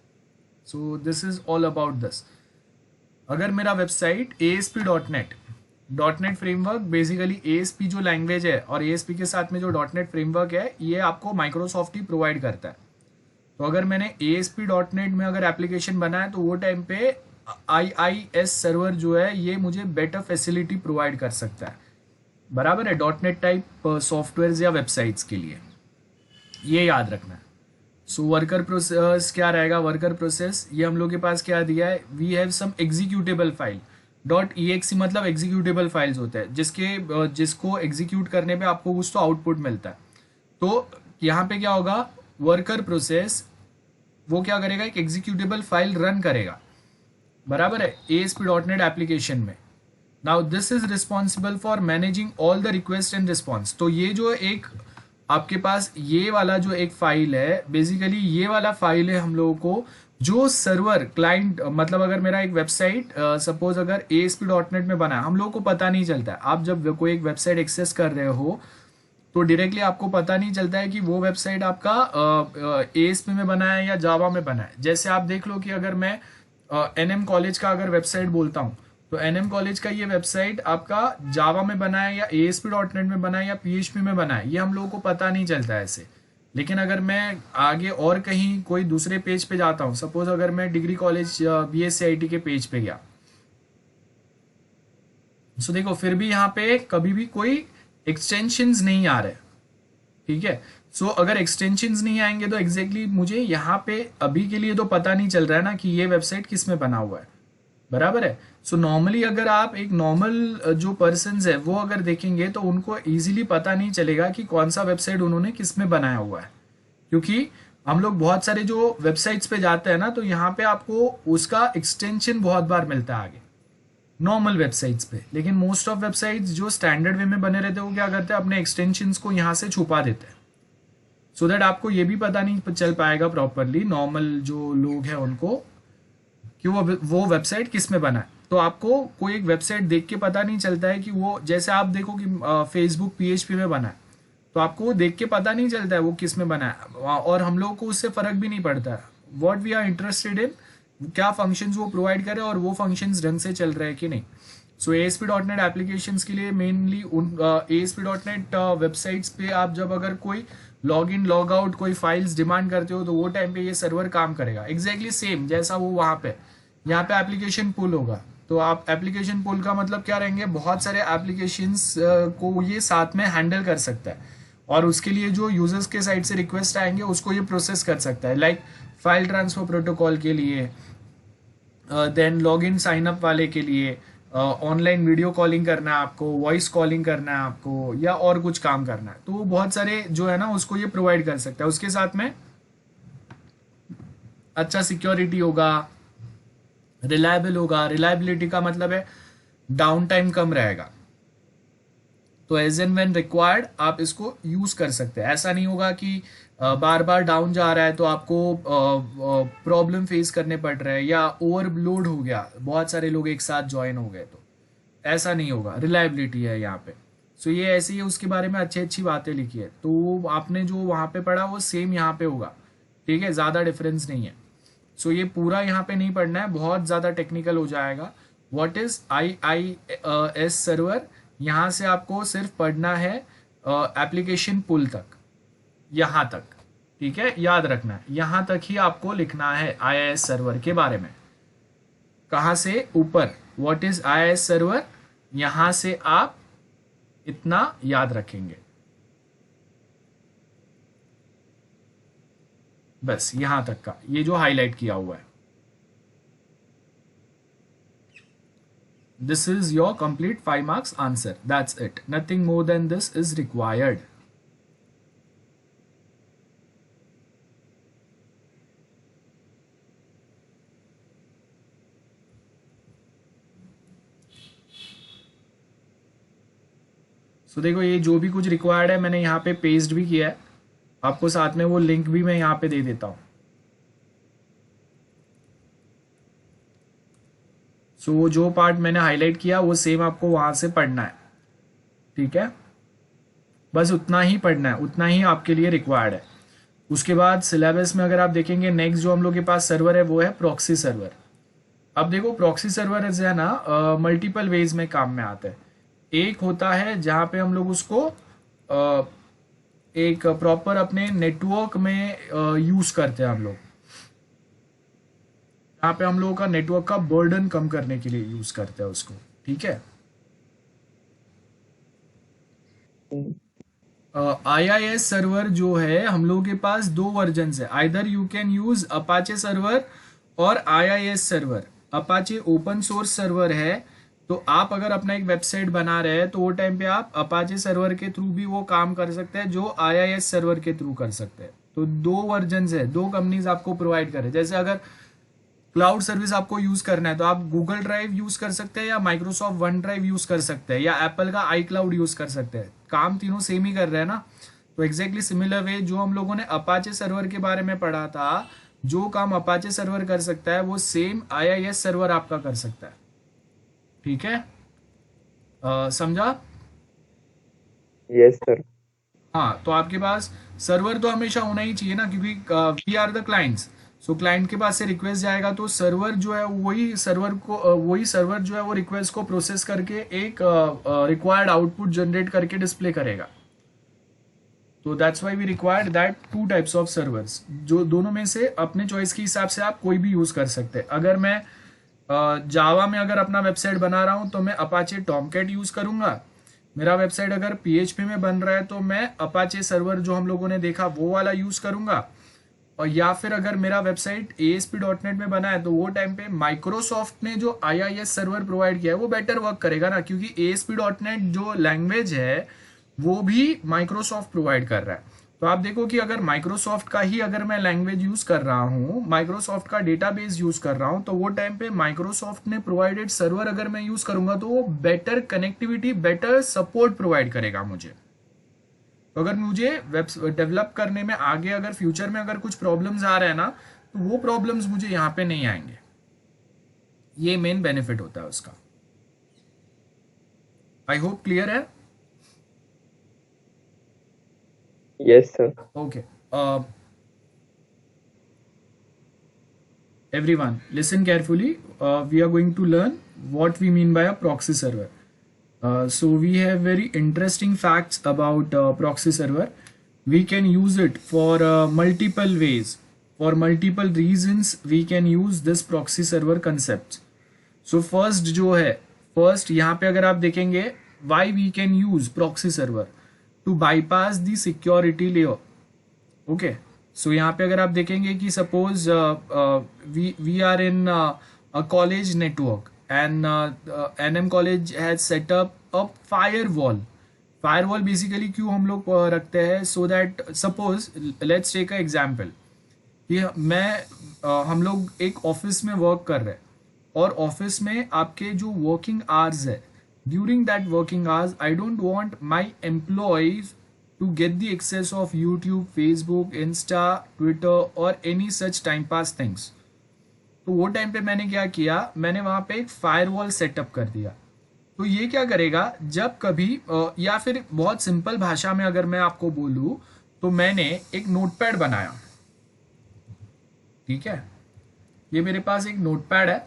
S1: So this is all about this. अगर मेरा website ASP.NET framework, basically ASP जो लैंग्वेज है और ASP के साथ में जो .NET फ्रेमवर्क है ये आपको माइक्रोसॉफ्ट ही प्रोवाइड करता है। तो अगर मैंने ASP.NET में अगर एप्लीकेशन बनाया तो वो टाइम पे IIS सर्वर जो है ये मुझे बेटर फैसिलिटी प्रोवाइड कर सकता है, बराबर है, .NET टाइप सॉफ्टवेयर या वेबसाइट्स के लिए, ये याद रखना है। सो वर्कर प्रोसेस क्या रहेगा, वर्कर प्रोसेस ये हम लोग के पास क्या दिया है, we have some executable file. .exe मतलब एग्जीक्यूटेबल फाइल्स होते हैं जिसको एग्जीक्यूट करने पे आपको कुछ तो आउटपुट मिलता है। तो यहाँ पे क्या होगा, वर्कर प्रोसेस वो क्या करेगा, एक एग्जीक्यूटेबल फाइल रन करेगा, बराबर है, ASP.NET एप्लीकेशन में। Now this is responsible for managing all the request and response. तो ये जो एक आपके पास ये वाला जो एक फाइल है, बेसिकली ये वाला फाइल है हम लोगों को जो सर्वर क्लाइंट, मतलब अगर मेरा एक वेबसाइट सपोज अगर ASP.NET में बना है, हम लोगों को पता नहीं चलता है। आप जब कोई एक वेबसाइट एक्सेस कर रहे हो तो डायरेक्टली आपको पता नहीं चलता है कि वो वेबसाइट आपका ASP में बना है या जावा में बना है। जैसे आप देख लो कि अगर मैं NM कॉलेज का अगर वेबसाइट बोलता हूँ तो NM कॉलेज का ये वेबसाइट आपका जावा में बना है या ASP.NET में बना है या PHP में बना है, ये हम लोगों को पता नहीं चलता है ऐसे। लेकिन अगर मैं आगे और कहीं कोई दूसरे पेज पे जाता हूँ, सपोज अगर मैं डिग्री कॉलेज BSc IT के पेज पे गया, सो देखो फिर भी यहाँ पे कभी भी कोई एक्सटेंशंस नहीं आ रहे, ठीक है। सो अगर एक्सटेंशंस नहीं आएंगे तो एग्जैक्टली मुझे यहाँ पे अभी के लिए तो पता नहीं चल रहा है ना कि ये वेबसाइट किस में बना हुआ है, बराबर है। सो नॉर्मली अगर आप एक नॉर्मल जो पर्सन्स है वो अगर देखेंगे तो उनको इजीली पता नहीं चलेगा कि कौन सा वेबसाइट उन्होंने किस में बनाया हुआ है, क्योंकि हम लोग बहुत सारे जो वेबसाइट्स पे जाते हैं ना तो यहाँ पे आपको उसका एक्सटेंशन बहुत बार मिलता है आगे नॉर्मल वेबसाइट्स पे। लेकिन मोस्ट ऑफ वेबसाइट्स जो स्टैंडर्ड वे में बने रहते हैं वो क्या करते हैं, अपने एक्सटेंशंस को यहाँ से छुपा देते हैं, सो दैट आपको ये भी पता नहीं चल पाएगा प्रॉपरली नॉर्मल जो लोग हैं उनको कि वो वेबसाइट किस में बना है। तो आपको कोई एक वेबसाइट देख के पता नहीं चलता है कि वो, जैसे आप देखो कि फेसबुक PHP में बना है तो आपको देख के पता नहीं चलता है वो किस में बना है, और हम लोगों को उससे फर्क भी नहीं पड़ता है। What we are interested in, क्या फंक्शंस वो प्रोवाइड करे और वो फंक्शंस ढंग से चल रहे हैं कि नहीं। सो ASP.NEट एप्लीकेशंस के लिए मेनली उन ASP.NEट वेबसाइट्स पे आप जब अगर कोई लॉग इन लॉग आउट कोई फाइल्स डिमांड करते हो तो वो टाइम पे ये सर्वर काम करेगा एग्जैक्टली सेम जैसा वो वहाँ पे। यहाँ पे एप्लीकेशन पुल होगा, तो आप एप्लीकेशन पुल का मतलब क्या रहेंगे, बहुत सारे एप्लीकेशंस को ये साथ में हैंडल कर सकता है, और उसके लिए जो यूजर्स के साइड से रिक्वेस्ट आएंगे उसको ये प्रोसेस कर सकता है, लाइक फाइल ट्रांसफर प्रोटोकॉल के लिए, then log in sign up वाले के लिए, ऑनलाइन वीडियो कॉलिंग करना है आपको, वॉइस कॉलिंग करना है आपको, या और कुछ काम करना है, तो वो बहुत सारे जो है ना उसको ये प्रोवाइड कर सकता है। उसके साथ में अच्छा सिक्योरिटी होगा, रिलायबल होगा, रिलायबिलिटी का मतलब है डाउन टाइम कम रहेगा। तो एज एंड व्हेन रिक्वायर्ड आप इसको यूज कर सकते हैं। ऐसा नहीं होगा कि बार बार डाउन जा रहा है तो आपको प्रॉब्लम फेस करने पड़ रहे हैं, या ओवरलोड हो गया, बहुत सारे लोग एक साथ ज्वाइन हो गए, तो ऐसा नहीं होगा। रिलायबिलिटी है यहाँ पे। सो ये ऐसी है, उसके बारे में अच्छी अच्छी बातें लिखी है, तो आपने जो वहाँ पे पढ़ा वो सेम यहाँ पे होगा, ठीक है, ज़्यादा डिफरेंस नहीं है। सो ये पूरा यहाँ पे नहीं पढ़ना है, बहुत ज़्यादा टेक्निकल हो जाएगा। व्हाट इज IIS सर्वर, यहाँ से आपको सिर्फ पढ़ना है एप्लीकेशन पुल तक, यहाँ तक, ठीक है, याद रखना है, यहाँ तक ही आपको लिखना है IIS सर्वर के बारे में। कहाँ से? ऊपर, व्हाट इज IIS सर्वर, यहाँ से आप इतना याद रखेंगे, बस यहां तक का, ये जो हाईलाइट किया हुआ है। This is your complete 5 marks answer, that's it, nothing more than this is required. So देखो, ये जो भी कुछ रिक्वायर्ड है मैंने यहाँ पे पेस्ट भी किया है, आपको साथ में वो लिंक भी मैं यहाँ पे दे देता हूँ। सो वो जो पार्ट मैंने हाईलाइट किया वो सेम आपको वहां से पढ़ना है, ठीक है, बस उतना ही पढ़ना है, उतना ही आपके लिए रिक्वायर्ड है। उसके बाद सिलेबस में अगर आप देखेंगे, नेक्स्ट जो हम लोग के पास सर्वर है वो है प्रॉक्सी सर्वर। अब देखो, प्रॉक्सी सर्वर जो है ना, मल्टीपल वेज में काम में आता है। एक होता है जहाँ पे हम लोग उसको एक प्रॉपर अपने नेटवर्क में यूज करते हैं हम लोग, जहाँ पे हम लोगों का नेटवर्क का बर्डन कम करने के लिए यूज करते हैं उसको, ठीक है। IIS सर्वर जो है, हम लोगों के पास 2 वर्जन है, either you can use Apache server और IIS server. Apache open source server है, तो आप अगर अपना एक वेबसाइट बना रहे हैं तो वो टाइम पे आप अपाचे सर्वर के थ्रू भी वो काम कर सकते हैं जो IIS सर्वर के थ्रू कर सकते हैं। तो 2 वर्जन है, 2 कंपनीज आपको प्रोवाइड करे। जैसे अगर क्लाउड सर्विस आपको यूज करना है तो आप गूगल ड्राइव यूज कर सकते हैं, या माइक्रोसॉफ्ट वन ड्राइव यूज कर सकते हैं, या एप्पल का iCloud यूज कर सकते हैं। काम तीनों सेम ही कर रहे हैं ना। तो एग्जैक्टली सिमिलर वे जो हम लोगों ने अपाचे सर्वर के बारे में पढ़ा था, जो काम अपाचे सर्वर कर सकता है वो सेम IIS सर्वर आपका कर सकता है, ठीक है, समझा?
S2: Yes sir.
S1: हाँ, तो आपके पास सर्वर तो हमेशा होना ही चाहिए ना, क्योंकि we are the clients. So client के पास से रिक्वेस्ट जाएगा तो सर्वर जो है वही सर्वर जो है वो रिक्वेस्ट को प्रोसेस करके एक रिक्वायर्ड आउटपुट जनरेट करके डिस्प्ले करेगा। तो that's why we required that 2 types of servers, जो दोनों में से अपने चॉइस के हिसाब से आप कोई भी यूज कर सकते हैं। अगर मैं जावा में अगर अपना वेबसाइट बना रहा हूं तो मैं अपाचे टॉमकैट यूज करूंगा। मेरा वेबसाइट अगर PHP में बन रहा है तो मैं अपाचे सर्वर जो हम लोगों ने देखा वो वाला यूज करूंगा। और या फिर अगर मेरा वेबसाइट ASP.NET में बना है तो वो टाइम पे माइक्रोसॉफ्ट ने जो IIS सर्वर प्रोवाइड किया है वो बेटर वर्क करेगा ना, क्योंकि ASP.NET जो लैंग्वेज है वो भी माइक्रोसॉफ्ट प्रोवाइड कर रहा है। तो आप देखो कि अगर माइक्रोसॉफ्ट का ही अगर मैं लैंग्वेज यूज कर रहा हूँ, माइक्रोसॉफ्ट का डेटाबेस यूज कर रहा हूँ, तो वो टाइम पे माइक्रोसॉफ्ट ने प्रोवाइडेड सर्वर अगर मैं यूज करूंगा तो वो better connectivity, better support provide करेगा मुझे। तो अगर मुझे वेब डेवलप करने में आगे अगर फ्यूचर में अगर कुछ प्रॉब्लम्स आ रहे हैं ना, तो वो प्रॉब्लम्स मुझे यहाँ पे नहीं आएंगे। ये मेन बेनिफिट होता है उसका। आई होप क्लियर है।
S2: Yes sir.
S1: Okay. Everyone, listen carefully. We are going to learn what we mean by a proxy server. So we have very interesting facts about proxy server. We can use it for multiple ways. For multiple reasons, we can use this proxy server concept. So first जो है, first यहाँ पे अगर आप देखेंगे, why we can use proxy server to bypass the security layer. Okay, so यहाँ पे अगर आप देखेंगे कि suppose we are in a college network and NM college has set up a firewall. Firewall basically क्यों हम लोग रखते हैं, so that suppose let's take a example कि हम लोग एक ऑफिस में वर्क कर रहे हैं, और ऑफिस में आपके जो वर्किंग आवर्स है, during that working hours I don't want my employees to get the access of YouTube, Facebook, Insta, Twitter और any such time pass things। तो वो टाइम पे मैंने क्या किया, मैंने वहाँ पे एक फायरवॉल सेटअप कर दिया। तो ये क्या करेगा, जब कभी या फिर बहुत सिंपल भाषा में अगर मैं आपको बोलूँ तो मैंने एक नोटपैड बनाया, ठीक है, ये मेरे पास एक नोटपैड है।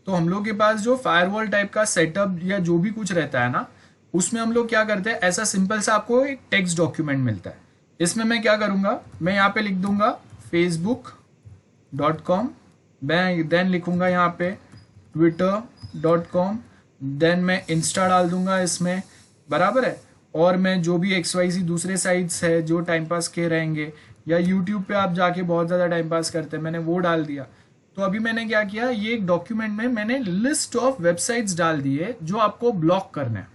S1: तो हम लोग के पास जो फायरवॉल टाइप का सेटअप या जो भी कुछ रहता है ना, उसमें हम लोग क्या करते हैं, ऐसा सिंपल सा आपको एक टेक्स्ट डॉक्यूमेंट मिलता है। इसमें मैं क्या करूंगा, मैं यहाँ पे लिख दूंगा facebook.com, मैं देन लिखूंगा यहाँ पे twitter.com, देन मैं इंस्टा डाल दूंगा इसमें, बराबर है। और मैं जो भी XYZ दूसरे साइट्स है जो टाइम पास के रहेंगे, या यूट्यूब पे आप जाके बहुत ज़्यादा टाइम पास करते हैं, मैंने वो डाल दिया। तो अभी मैंने क्या किया, ये एक डॉक्यूमेंट में मैंने लिस्ट ऑफ वेबसाइट्स डाल दिए जो आपको ब्लॉक करना है।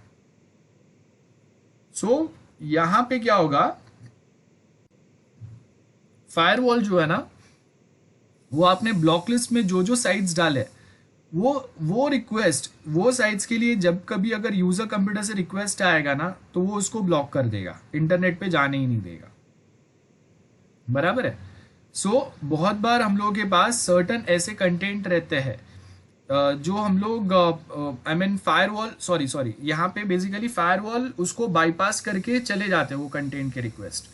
S1: सो यहां पे क्या होगा, फायरवॉल जो है ना, वो आपने ब्लॉक लिस्ट में जो जो साइट्स डाले, वो रिक्वेस्ट, वो साइट्स के लिए जब कभी अगर यूजर कंप्यूटर से रिक्वेस्ट आएगा ना, तो वो उसको ब्लॉक कर देगा, इंटरनेट पे जाने ही नहीं देगा, बराबर है। सो बहुत बार हम लोगों के पास सर्टन ऐसे कंटेंट रहते हैं जो हम लोग आई मीन फायरवॉल, सॉरी यहाँ पे बेसिकली फायरवॉल उसको बाईपास करके चले जाते हैं वो कंटेंट के रिक्वेस्ट।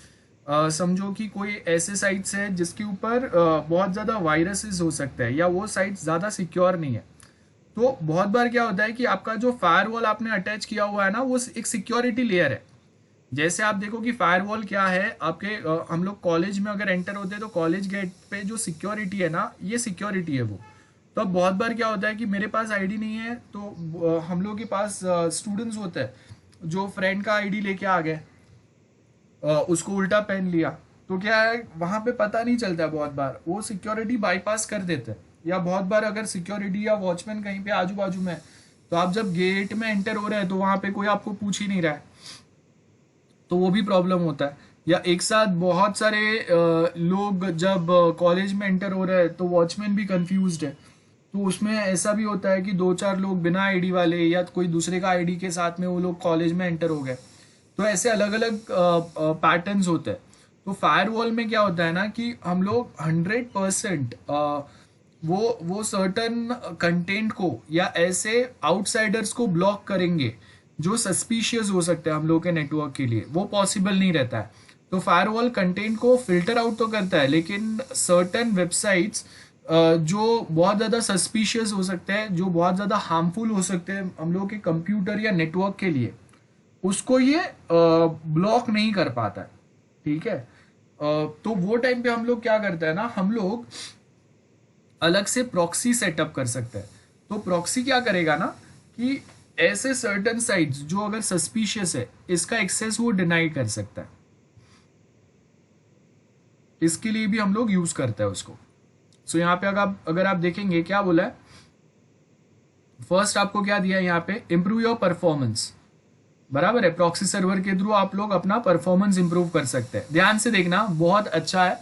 S1: समझो कि कोई ऐसे साइट्स है जिसके ऊपर बहुत ज़्यादा वायरसेस हो सकते हैं, या वो साइट्स ज़्यादा सिक्योर नहीं है। तो बहुत बार क्या होता है कि आपका जो फायरवॉल आपने अटैच किया हुआ है ना, वो एक सिक्योरिटी लेयर है। जैसे आप देखो कि फायरवॉल क्या है आपके, हम लोग कॉलेज में अगर एंटर होते हैं तो कॉलेज गेट पे जो सिक्योरिटी है ना, ये सिक्योरिटी है वो। तो अब बहुत बार क्या होता है कि मेरे पास आईडी नहीं है, तो हम लोग के पास स्टूडेंट्स होते हैं जो फ्रेंड का आईडी लेके आ गए, उसको उल्टा पहन लिया, तो क्या है वहाँ पे पता नहीं चलता है, बहुत बार वो सिक्योरिटी बाईपास कर देते हैं। या बहुत बार अगर सिक्योरिटी या वॉचमैन कहीं पे आजू बाजू में, तो आप जब गेट में एंटर हो रहे हैं तो वहाँ पे कोई आपको पूछ ही नहीं रहा है, तो वो भी प्रॉब्लम होता है। या एक साथ बहुत सारे लोग जब कॉलेज में एंटर हो रहे हैं तो वॉचमैन भी कंफ्यूज्ड है, तो उसमें ऐसा भी होता है कि 2-4 लोग बिना आईडी वाले या कोई दूसरे का आईडी के साथ में वो लोग कॉलेज में एंटर हो गए। तो ऐसे अलग अलग पैटर्न्स होते हैं। तो फायरवॉल में क्या होता है ना कि हम लोग 100% वो सर्टन कंटेंट को या ऐसे आउटसाइडर्स को ब्लॉक करेंगे जो सस्पिशियस हो सकते हैं हम लोग के नेटवर्क के लिए, वो पॉसिबल नहीं रहता है। तो फायरवॉल कंटेंट को फिल्टर आउट तो करता है, लेकिन सर्टन वेबसाइट्स जो बहुत ज़्यादा सस्पिशियस हो सकते हैं, जो बहुत ज़्यादा हार्मफुल हो सकते हैं हम लोग के कंप्यूटर या नेटवर्क के लिए, उसको ये ब्लॉक नहीं कर पाता है, ठीक है। तो वो टाइम पे हम लोग क्या करते हैं ना, हम लोग अलग से प्रॉक्सी सेटअप कर सकते हैं। तो प्रॉक्सी क्या करेगा ना कि ऐसे सर्टन साइट्स जो अगर सस्पिशियस है, इसका एक्सेस वो डिनाई कर सकता है। इसके लिए भी हम लोग यूज करते हैं उसको। सो यहाँ पे अगर आप देखेंगे क्या बोला है, फर्स्ट आपको क्या दिया है यहाँ पे, इंप्रूव योर परफॉर्मेंस, बराबर है। प्रॉक्सी सर्वर के थ्रू आप लोग अपना परफॉर्मेंस इंप्रूव कर सकते हैं। ध्यान से देखना, बहुत अच्छा है।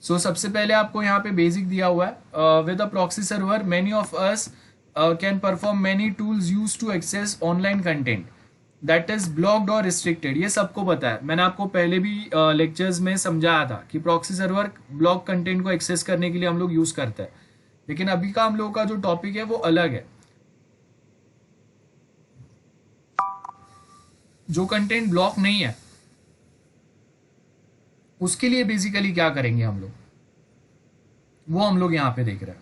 S1: सो सबसे पहले आपको यहाँ पे बेसिक दिया हुआ है, with a proxy server many of us can perform many tools use to access online content that is blocked और रिस्ट्रिक्टेड। ये सबको पता है, मैंने आपको पहले भी लेक्चर्स में समझाया था कि प्रॉक्सी सर्वर ब्लॉक कंटेंट को एक्सेस करने के लिए हम लोग यूज करते हैं। लेकिन अभी का हम लोगों का जो टॉपिक है वो अलग है। जो कंटेंट ब्लॉक नहीं है उसके लिए बेसिकली क्या करेंगे हम लोग, वो हम लोग यहां पे देख रहे हैं।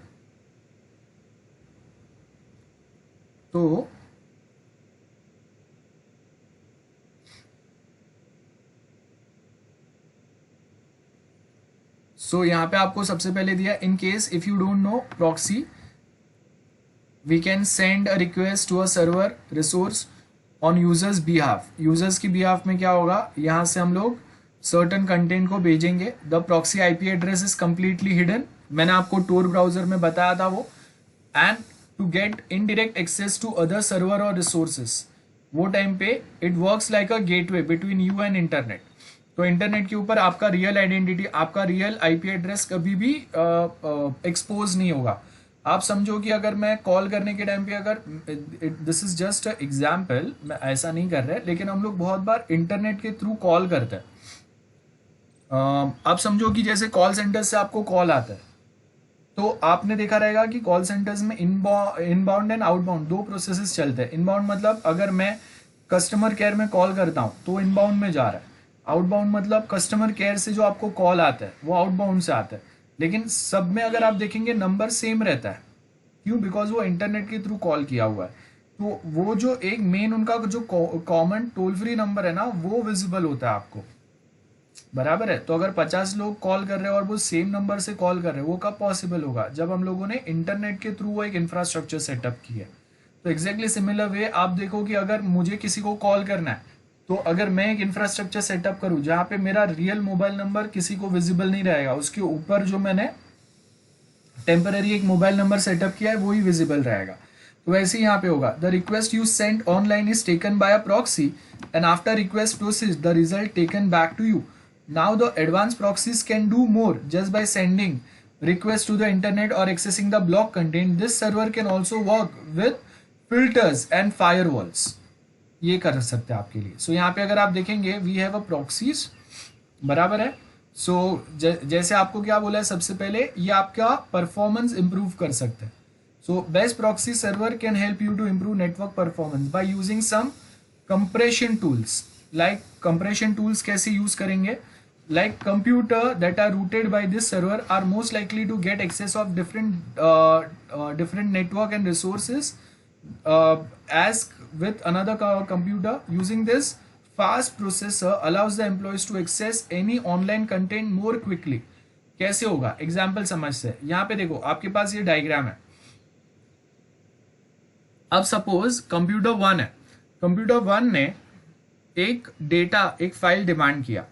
S1: तो यहां पे आपको सबसे पहले दिया, in case if you don't know proxy we can send a request to a server resource on users behalf. Users की बिहाफ में क्या होगा, यहां से हम लोग सर्टन कंटेंट को भेजेंगे। The proxy IP address is completely hidden, मैंने आपको टोर ब्राउजर में बताया था वो। And to get indirect access to other server और रिसोर्सेस, वो टाइम पे it works like a gateway between you and internet. तो इंटरनेट के ऊपर आपका रियल आइडेंटिटी, आपका रियल आईपी एड्रेस कभी भी एक्सपोज नहीं होगा। आप समझो कि अगर मैं कॉल करने के टाइम पे अगर this is just a example, मैं ऐसा नहीं कर रहा है, लेकिन हम लोग बहुत बार इंटरनेट के थ्रू कॉल करते हैं। आप समझो कि जैसे कॉल सेंटर से आपको कॉल आता है, तो आपने देखा रहेगा कि कॉल सेंटर्स में इनबाउंड एंड आउटबाउंड दो प्रोसेसेस चलते हैं। इनबाउंड मतलब अगर मैं कस्टमर केयर में कॉल करता हूँ तो इनबाउंड में जा रहा है। आउटबाउंड मतलब कस्टमर केयर से जो आपको कॉल आता है वो आउटबाउंड से आता है। लेकिन सब में अगर आप देखेंगे नंबर सेम रहता है। क्यों? बिकॉज वो इंटरनेट के थ्रू कॉल किया हुआ है। तो वो जो एक मेन उनका जो कॉमन टोल फ्री नंबर है ना, वो विजिबल होता है आपको। बराबर है। तो अगर 50 लोग कॉल कर रहे हैं और वो सेम नंबर से कॉल कर रहे हैं, वो कब पॉसिबल होगा? जब हम लोगों ने इंटरनेट के थ्रू वो एक इंफ्रास्ट्रक्चर सेटअप किया है। तो एग्जैक्टली सिमिलर वे आप देखो कि अगर मुझे किसी को कॉल करना है, तो अगर मैं एक इंफ्रास्ट्रक्चर सेटअप करूं जहां पे मेरा रियल मोबाइल नंबर किसी को विजिबल नहीं रहेगा, उसके ऊपर जो मैंने टेम्पररी एक मोबाइल नंबर सेटअप किया है वही विजिबल रहेगा। तो वैसे ही यहाँ पे होगा, the request you send online is taken by a proxy and after request process the result taken back to you. Now the advance proxies can do more just by sending request to the internet or accessing the block content. This server can also work with filters and firewalls. ये कर सकते हैं आपके लिए। सो यहाँ पे अगर आप देखेंगे वी हैव अ प्रॉक्सीज, बराबर है। सो जैसे आपको क्या बोला है सबसे पहले, ये आपका परफॉर्मेंस इंप्रूव कर सकते हैं। So best proxy server can help you to improve network performance by using some compression tools. Like compression tools कैसे यूज करेंगे? Like computer that are routed by this server are most likely to get access of different network and resources as with another computer. Using this fast processor allows the employees to access any online content more quickly. कैसे होगा? Example समझते हैं। यहाँ पे देखो आपके पास ये diagram है। अब सपोज कंप्यूटर 1 है। कंप्यूटर 1 ने एक डेटा, एक फाइल डिमांड किया,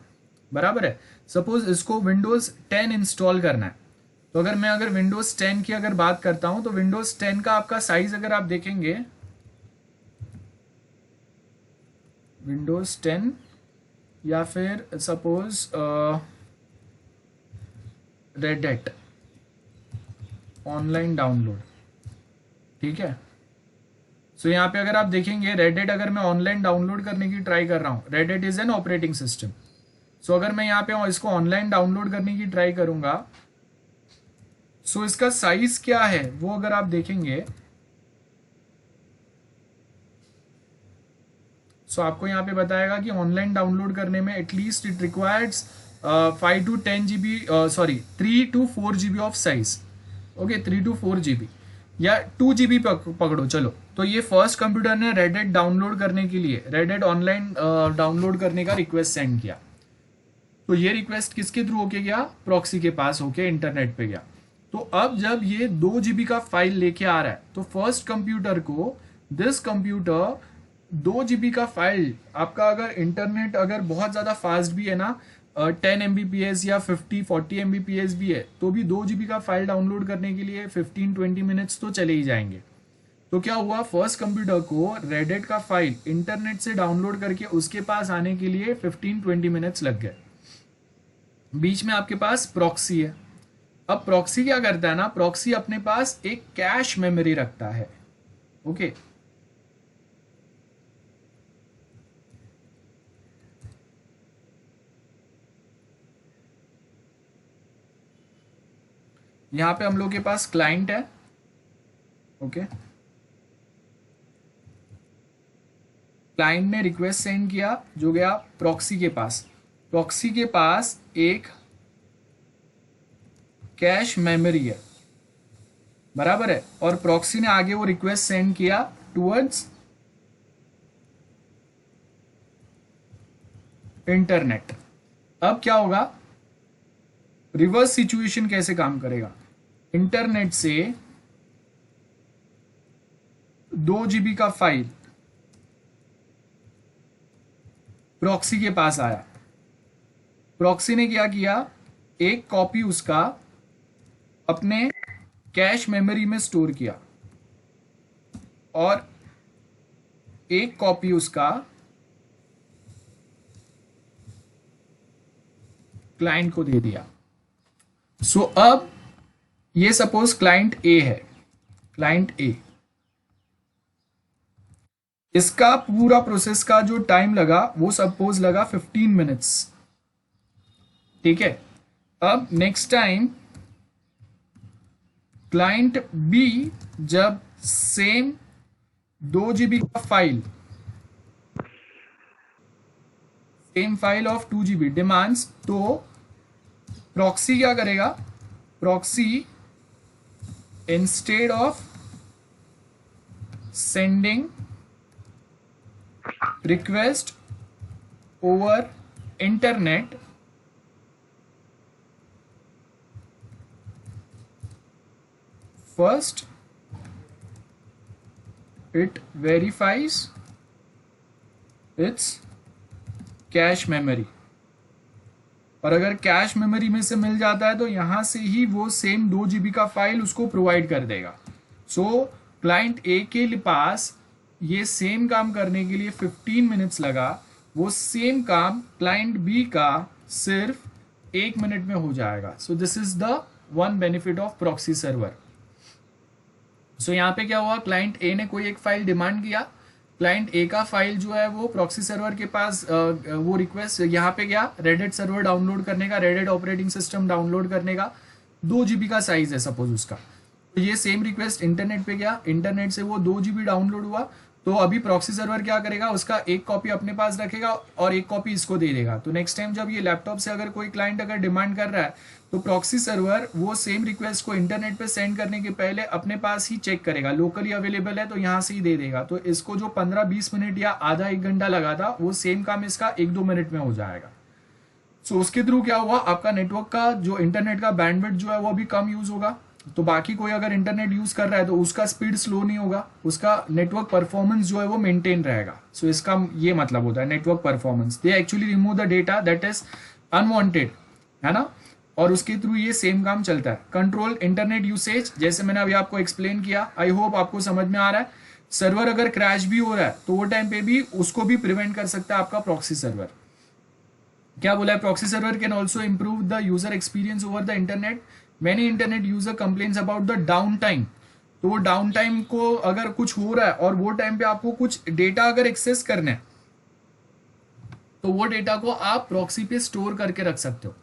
S1: बराबर है। सपोज इसको विंडोज 10 इंस्टॉल करना है। तो अगर विंडोज 10 की अगर बात करता हूं, तो विंडोज 10 का आपका साइज अगर आप देखेंगे, विंडोज 10 या फिर सपोज रेडेट ऑनलाइन डाउनलोड, ठीक है। सो यहाँ पे अगर आप देखेंगे रेडेट, अगर मैं ऑनलाइन डाउनलोड करने की ट्राई कर रहा हूं, रेडेट इज एन ऑपरेटिंग सिस्टम। सो अगर मैं यहाँ पे इसको ऑनलाइन डाउनलोड करने की ट्राई करूंगा, सो इसका साइज क्या है वो अगर आप देखेंगे, सो आपको यहाँ पे बताएगा कि ऑनलाइन डाउनलोड करने में at least it requires 5 to 10 GB, sorry 3 to 4 GB of size. Okay, 3 to 4 GB या 2 GB पकड़ो चलो। तो ये फर्स्ट कंप्यूटर ने रेडेट डाउनलोड करने के लिए, रेडेट ऑनलाइन डाउनलोड करने का रिक्वेस्ट सेंड किया। तो ये रिक्वेस्ट किसके थ्रू होके गया? प्रॉक्सी के पास होके इंटरनेट पे गया। तो अब जब ये 2 GB का फाइल लेके आ रहा है, तो फर्स्ट कंप्यूटर को, दिस कंप्यूटर 2 GB का फाइल, आपका अगर इंटरनेट अगर बहुत ज्यादा फास्ट भी है ना, 10 Mbps या 50-40 Mbps भी है, तो भी 2 GB का फाइल डाउनलोड करने के लिए 15-20 मिनट्स तो चले ही जाएंगे। तो क्या हुआ, फर्स्ट कंप्यूटर को रेडिट का फाइल इंटरनेट से डाउनलोड करके उसके पास आने के लिए 15-20 मिनट्स लग गए। बीच में आपके पास प्रॉक्सी है। अब प्रॉक्सी क्या करता है ना, प्रॉक्सी अपने पास एक कैश मेमोरी रखता है। ओके, यहां पे हम लोग के पास क्लाइंट है। ओके, क्लाइंट ने रिक्वेस्ट सेंड किया जो गया प्रॉक्सी के पास। प्रॉक्सी के पास एक कैश मेमोरी है, बराबर है, और प्रॉक्सी ने आगे वो रिक्वेस्ट सेंड किया टुवर्ड्स इंटरनेट। अब क्या होगा, रिवर्स सिचुएशन कैसे काम करेगा? इंटरनेट से 2 GB का फाइल प्रॉक्सी के पास आया। प्रॉक्सी ने क्या किया, एक कॉपी उसका अपने कैश मेमोरी में स्टोर किया और एक कॉपी उसका क्लाइंट को दे दिया। सो अब ये सपोज क्लाइंट ए है, क्लाइंट ए, इसका पूरा प्रोसेस का जो टाइम लगा वो सपोज लगा 15 मिनट्स, ठीक है। अब नेक्स्ट टाइम क्लाइंट बी जब सेम 2 GB का file, same file of 2 GB demands, तो प्रॉक्सी क्या करेगा, proxy instead of sending request over internet, first it verifies its cache memory, और अगर कैश मेमोरी में से मिल जाता है तो यहां से ही वो सेम 2 GB का फाइल उसको प्रोवाइड कर देगा। सो क्लाइंट ए के पास ये सेम काम करने के लिए 15 मिनट्स लगा, वो सेम काम क्लाइंट बी का सिर्फ 1 मिनट में हो जाएगा। So this is the one benefit of proxy server. So यहाँ पे क्या हुआ, क्लाइंट ए ने कोई एक फाइल डिमांड किया, क्लाइंट ए का फाइल जो है वो प्रॉक्सी सर्वर के पास वो रिक्वेस्ट यहाँ पे गया, रेडिट सर्वर डाउनलोड करने का, रेडिट ऑपरेटिंग सिस्टम डाउनलोड करने का, 2 GB का साइज है सपोज उसका, तो ये सेम रिक्वेस्ट इंटरनेट पे गया, इंटरनेट से वो 2 GB डाउनलोड हुआ, तो अभी प्रॉक्सी सर्वर क्या करेगा, उसका एक कॉपी अपने पास रखेगा और एक कॉपी इसको दे देगा। तो नेक्स्ट टाइम जब ये लैपटॉप से अगर कोई क्लाइंट अगर डिमांड कर रहा है तो प्रॉक्सी सर्वर वो सेम रिक्वेस्ट को इंटरनेट पे सेंड करने के पहले अपने पास ही चेक करेगा, लोकली अवेलेबल है तो यहाँ से ही दे देगा। तो इसको जो 15-20 मिनट या आधा 1 घंटा लगा था वो सेम काम इसका 1-2 मिनट में हो जाएगा। सो उसके थ्रू क्या हुआ, आपका नेटवर्क का जो इंटरनेट का बैंडविड्थ जो है वो भी कम यूज होगा, तो बाकी कोई अगर इंटरनेट यूज कर रहा है तो उसका स्पीड स्लो नहीं होगा, उसका नेटवर्क परफॉर्मेंस जो है वो मेंटेन रहेगा। सो इसका ये मतलब होता है network performance, they actually remove the data that is unwanted, है ना, और उसके थ्रू ये सेम काम चलता है। कंट्रोल इंटरनेट यूसेज, जैसे मैंने अभी आपको एक्सप्लेन किया, आई होप आपको समझ में आ रहा है। सर्वर अगर क्रैश भी हो रहा है तो वो टाइम पे भी उसको भी प्रिवेंट कर सकता है आपका प्रॉक्सी सर्वर। क्या बोला है, proxy server can also improve the user experience over the internet, many internet user complains about the down time. तो वो डाउन टाइम को अगर कुछ हो रहा है और वो टाइम पे आपको कुछ डेटा अगर एक्सेस करना है तो वो डेटा को आप प्रॉक्सी पे स्टोर करके रख सकते हो,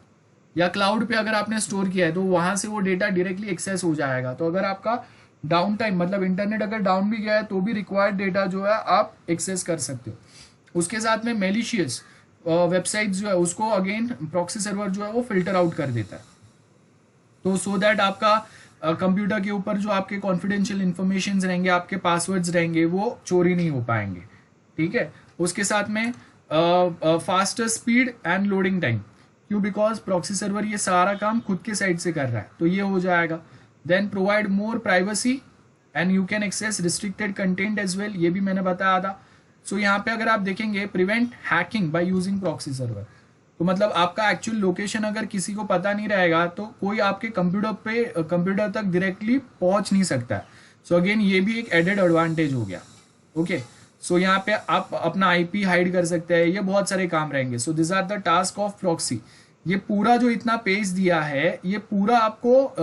S1: या क्लाउड पे अगर आपने स्टोर किया है तो वहां से वो डेटा डायरेक्टली एक्सेस हो जाएगा। तो अगर आपका डाउन टाइम मतलब इंटरनेट अगर डाउन भी गया है तो भी रिक्वायर्ड डेटा जो है आप एक्सेस कर सकते हो। उसके साथ में मेलिशियस वेबसाइट जो है उसको अगेन प्रॉक्सी सर्वर जो है वो फिल्टर आउट कर देता है, तो सो दैट आपका कंप्यूटर के ऊपर जो आपके कॉन्फिडेंशियल इंफॉर्मेशन रहेंगे, आपके पासवर्ड्स रहेंगे, वो चोरी नहीं हो पाएंगे, ठीक है। उसके साथ में faster speed and loading time, क्यों, बिकॉज प्रॉक्सी सर्वर ये सारा काम खुद के साइड से कर रहा है तो ये हो जाएगा। Then provide more privacy and you can access restricted content as well, ये भी मैंने बताया था। सो यहाँ पे अगर आप देखेंगे prevent hacking by using proxy server, तो मतलब आपका एक्चुअल लोकेशन अगर किसी को पता नहीं रहेगा तो कोई आपके कंप्यूटर तक डायरेक्टली पहुंच नहीं सकता है। सो अगेन ये भी एक एडेड एडवांटेज हो गया, ओके। सो यहाँ पे आप अपना आईपी हाइड कर सकते हैं, ये बहुत सारे काम रहेंगे। So this are the task of proxy. ये पूरा जो इतना पेज दिया है ये पूरा आपको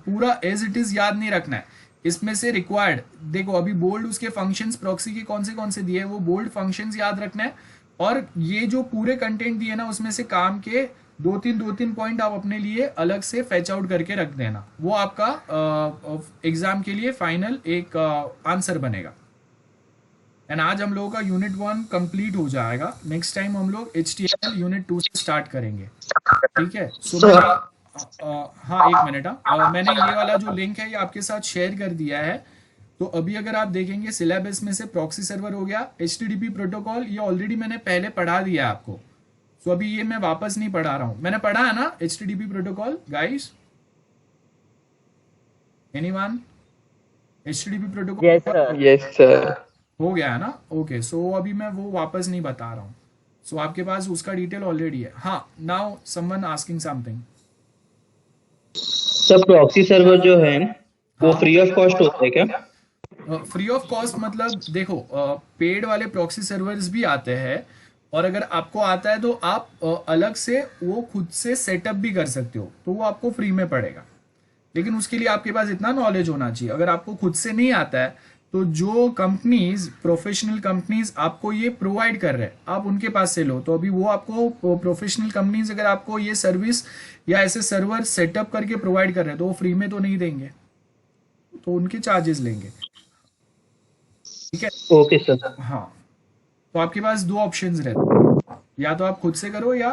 S1: पूरा एज इट इज याद नहीं रखना है, इसमें से रिक्वायर्ड देखो अभी बोल्ड उसके फंक्शंस प्रॉक्सी के कौन से दिए, वो बोल्ड फंक्शंस याद रखना है, और ये जो पूरे कंटेंट दिए ना उसमें से काम के दो तीन पॉइंट आप अपने लिए अलग से फैच आउट करके रख देना, वो आपका एग्जाम के लिए फाइनल एक आंसर बनेगा। एंड आज हम लोगों का यूनिट 1 कंप्लीट हो जाएगा, नेक्स्ट टाइम हम लोग HTML यूनिट 2 से स्टार्ट करेंगे, ठीक है। सो हाँ एक मिनट, मैंने ये वाला जो लिंक है ये आपके साथ शेयर कर दिया है। तो अभी अगर आप देखेंगे सिलेबस में से प्रॉक्सी सर्वर हो गया, HTTP प्रोटोकॉल ये ऑलरेडी मैंने पहले पढ़ा दिया है आपको, सो अभी ये मैं वापस नहीं पढ़ा रहा हूं, मैंने पढ़ा है ना HTTP protocol guys, anyone, HTTP protocol
S2: yes sir
S1: हो गया है ना, ओके। सो अभी मैं वो वापस नहीं बता रहा हूँ, सो आपके पास उसका डिटेल ऑलरेडी है। हाँ, now someone asking something.
S2: Sir proxy server जो है वो फ्री ऑफ कॉस्ट होता है क्या?
S1: फ्री ऑफ कॉस्ट मतलब देखो पेड वाले प्रॉक्सी सर्वर्स भी आते हैं, और अगर आपको आता है तो आप अलग से वो खुद से सेटअप भी कर सकते हो, तो वो आपको फ्री में पड़ेगा। लेकिन उसके लिए आपके पास इतना नॉलेज होना चाहिए। अगर आपको खुद से नहीं आता है तो जो कंपनीज, प्रोफेशनल कंपनीज आपको ये प्रोवाइड कर रहे हैं, आप उनके पास से लो। तो अभी वो आपको प्रोफेशनल कंपनीज अगर आपको ये सर्विस या ऐसे सर्वर सेटअप करके प्रोवाइड कर रहे हैं तो वो फ्री में तो नहीं देंगे, तो उनके चार्जेस लेंगे। ठीक है,
S2: ओके सर।
S1: हाँ। तो आपके पास दो ऑप्शंस रहते हैं, या तो आप खुद से करो या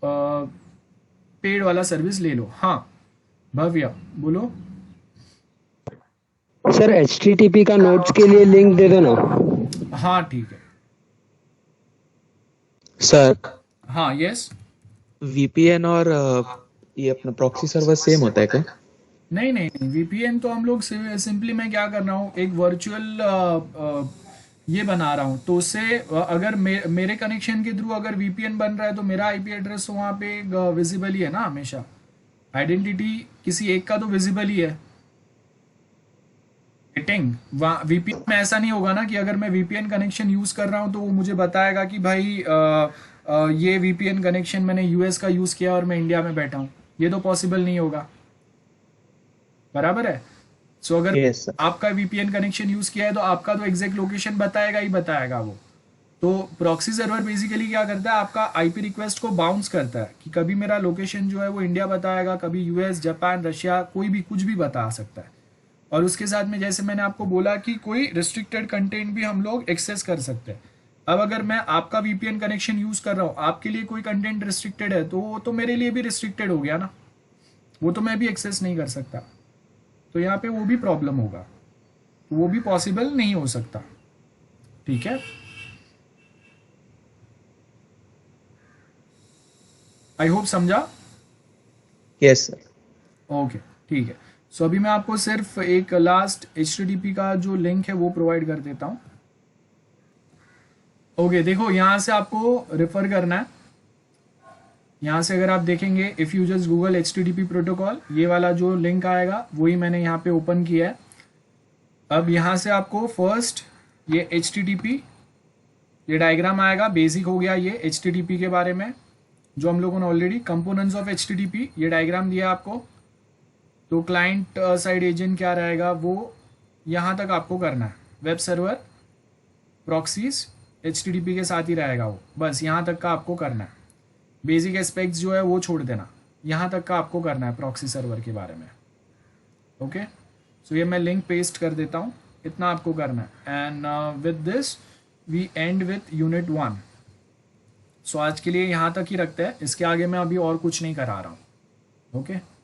S1: पेड वाला सर्विस ले लो। हाँ भव्या बोलो।
S4: सर HTTP का नोट्स के लिए लिंक दे दो ना।
S1: हाँ ठीक है।
S5: सर
S1: हाँ यस।
S5: VPN और ये अपना प्रॉक्सी सर्वर सेम होता है क्या?
S1: नहीं नहीं नहीं, वीपीएन तो हम लोग सिंपली मैं क्या कर रहा हूँ, एक वर्चुअल ये बना रहा हूँ। तो उससे अगर मेरे कनेक्शन के थ्रू अगर वीपीएन बन रहा है तो मेरा आईपी एड्रेस तो वहाँ पे विजिबल ही है ना हमेशा। आइडेंटिटी किसी एक का तो विजिबल ही है। सेटिंग वीपीएन में ऐसा नहीं होगा ना कि अगर मैं वीपीएन कनेक्शन यूज कर रहा हूँ तो वो मुझे बताएगा कि भाई ये वीपीएन कनेक्शन मैंने यूएस का यूज किया और मैं इंडिया में बैठा हूँ। ये तो पॉसिबल नहीं होगा, बराबर है। सो अगर
S2: Yes, sir.
S1: आपका वीपीएन कनेक्शन यूज किया है तो आपका तो एग्जैक्ट लोकेशन बताएगा ही बताएगा वो। तो प्रॉक्सी सर्वर बेसिकली क्या करता है, आपका आईपी रिक्वेस्ट को बाउंस करता है कि कभी मेरा लोकेशन जो है वो इंडिया बताएगा, कभी यूएस, जापान, रशिया, कोई भी कुछ भी बता सकता है। और उसके साथ में जैसे मैंने आपको बोला कि कोई रिस्ट्रिक्टेड कंटेंट भी हम लोग एक्सेस कर सकते हैं। अब अगर मैं आपका वीपीएन कनेक्शन यूज कर रहा हूँ, आपके लिए कोई कंटेंट रिस्ट्रिक्टेड है तो वो तो मेरे लिए भी रिस्ट्रिक्टेड हो गया ना, वो तो मैं भी एक्सेस नहीं कर सकता। तो यहाँ पे वो भी प्रॉब्लम होगा, तो वो भी पॉसिबल नहीं हो सकता। ठीक है, आई होप समझा।
S5: Yes sir.
S1: ओके ठीक है। सो अभी मैं आपको सिर्फ एक लास्ट HTTP का जो लिंक है वो प्रोवाइड कर देता हूं। ओके देखो, यहां से आपको रेफर करना है। यहाँ से अगर आप देखेंगे, if you just Google HTTP protocol, ये वाला जो लिंक आएगा वही मैंने यहाँ पे ओपन किया है। अब यहाँ से आपको फर्स्ट ये HTTP ये डायग्राम आएगा। बेसिक हो गया ये HTTP के बारे में जो हम लोगों ने ऑलरेडी, कंपोनेंट्स ऑफ HTTP ये डायग्राम दिया आपको। तो क्लाइंट साइड एजेंट क्या रहेगा वो यहाँ तक आपको करना है। वेब सर्वर प्रॉक्सीज HTTP के साथ ही रहेगा वो, बस यहाँ तक का आपको करना है। बेसिक एस्पेक्ट्स जो है वो छोड़ देना, यहाँ तक का आपको करना है प्रॉक्सी सर्वर के बारे में। ओके, सो ये मैं लिंक पेस्ट कर देता हूँ, इतना आपको करना है। And with this we end with unit 1। So आज के लिए यहाँ तक ही रखते हैं, इसके आगे मैं अभी और कुछ नहीं करा रहा हूँ। ओके।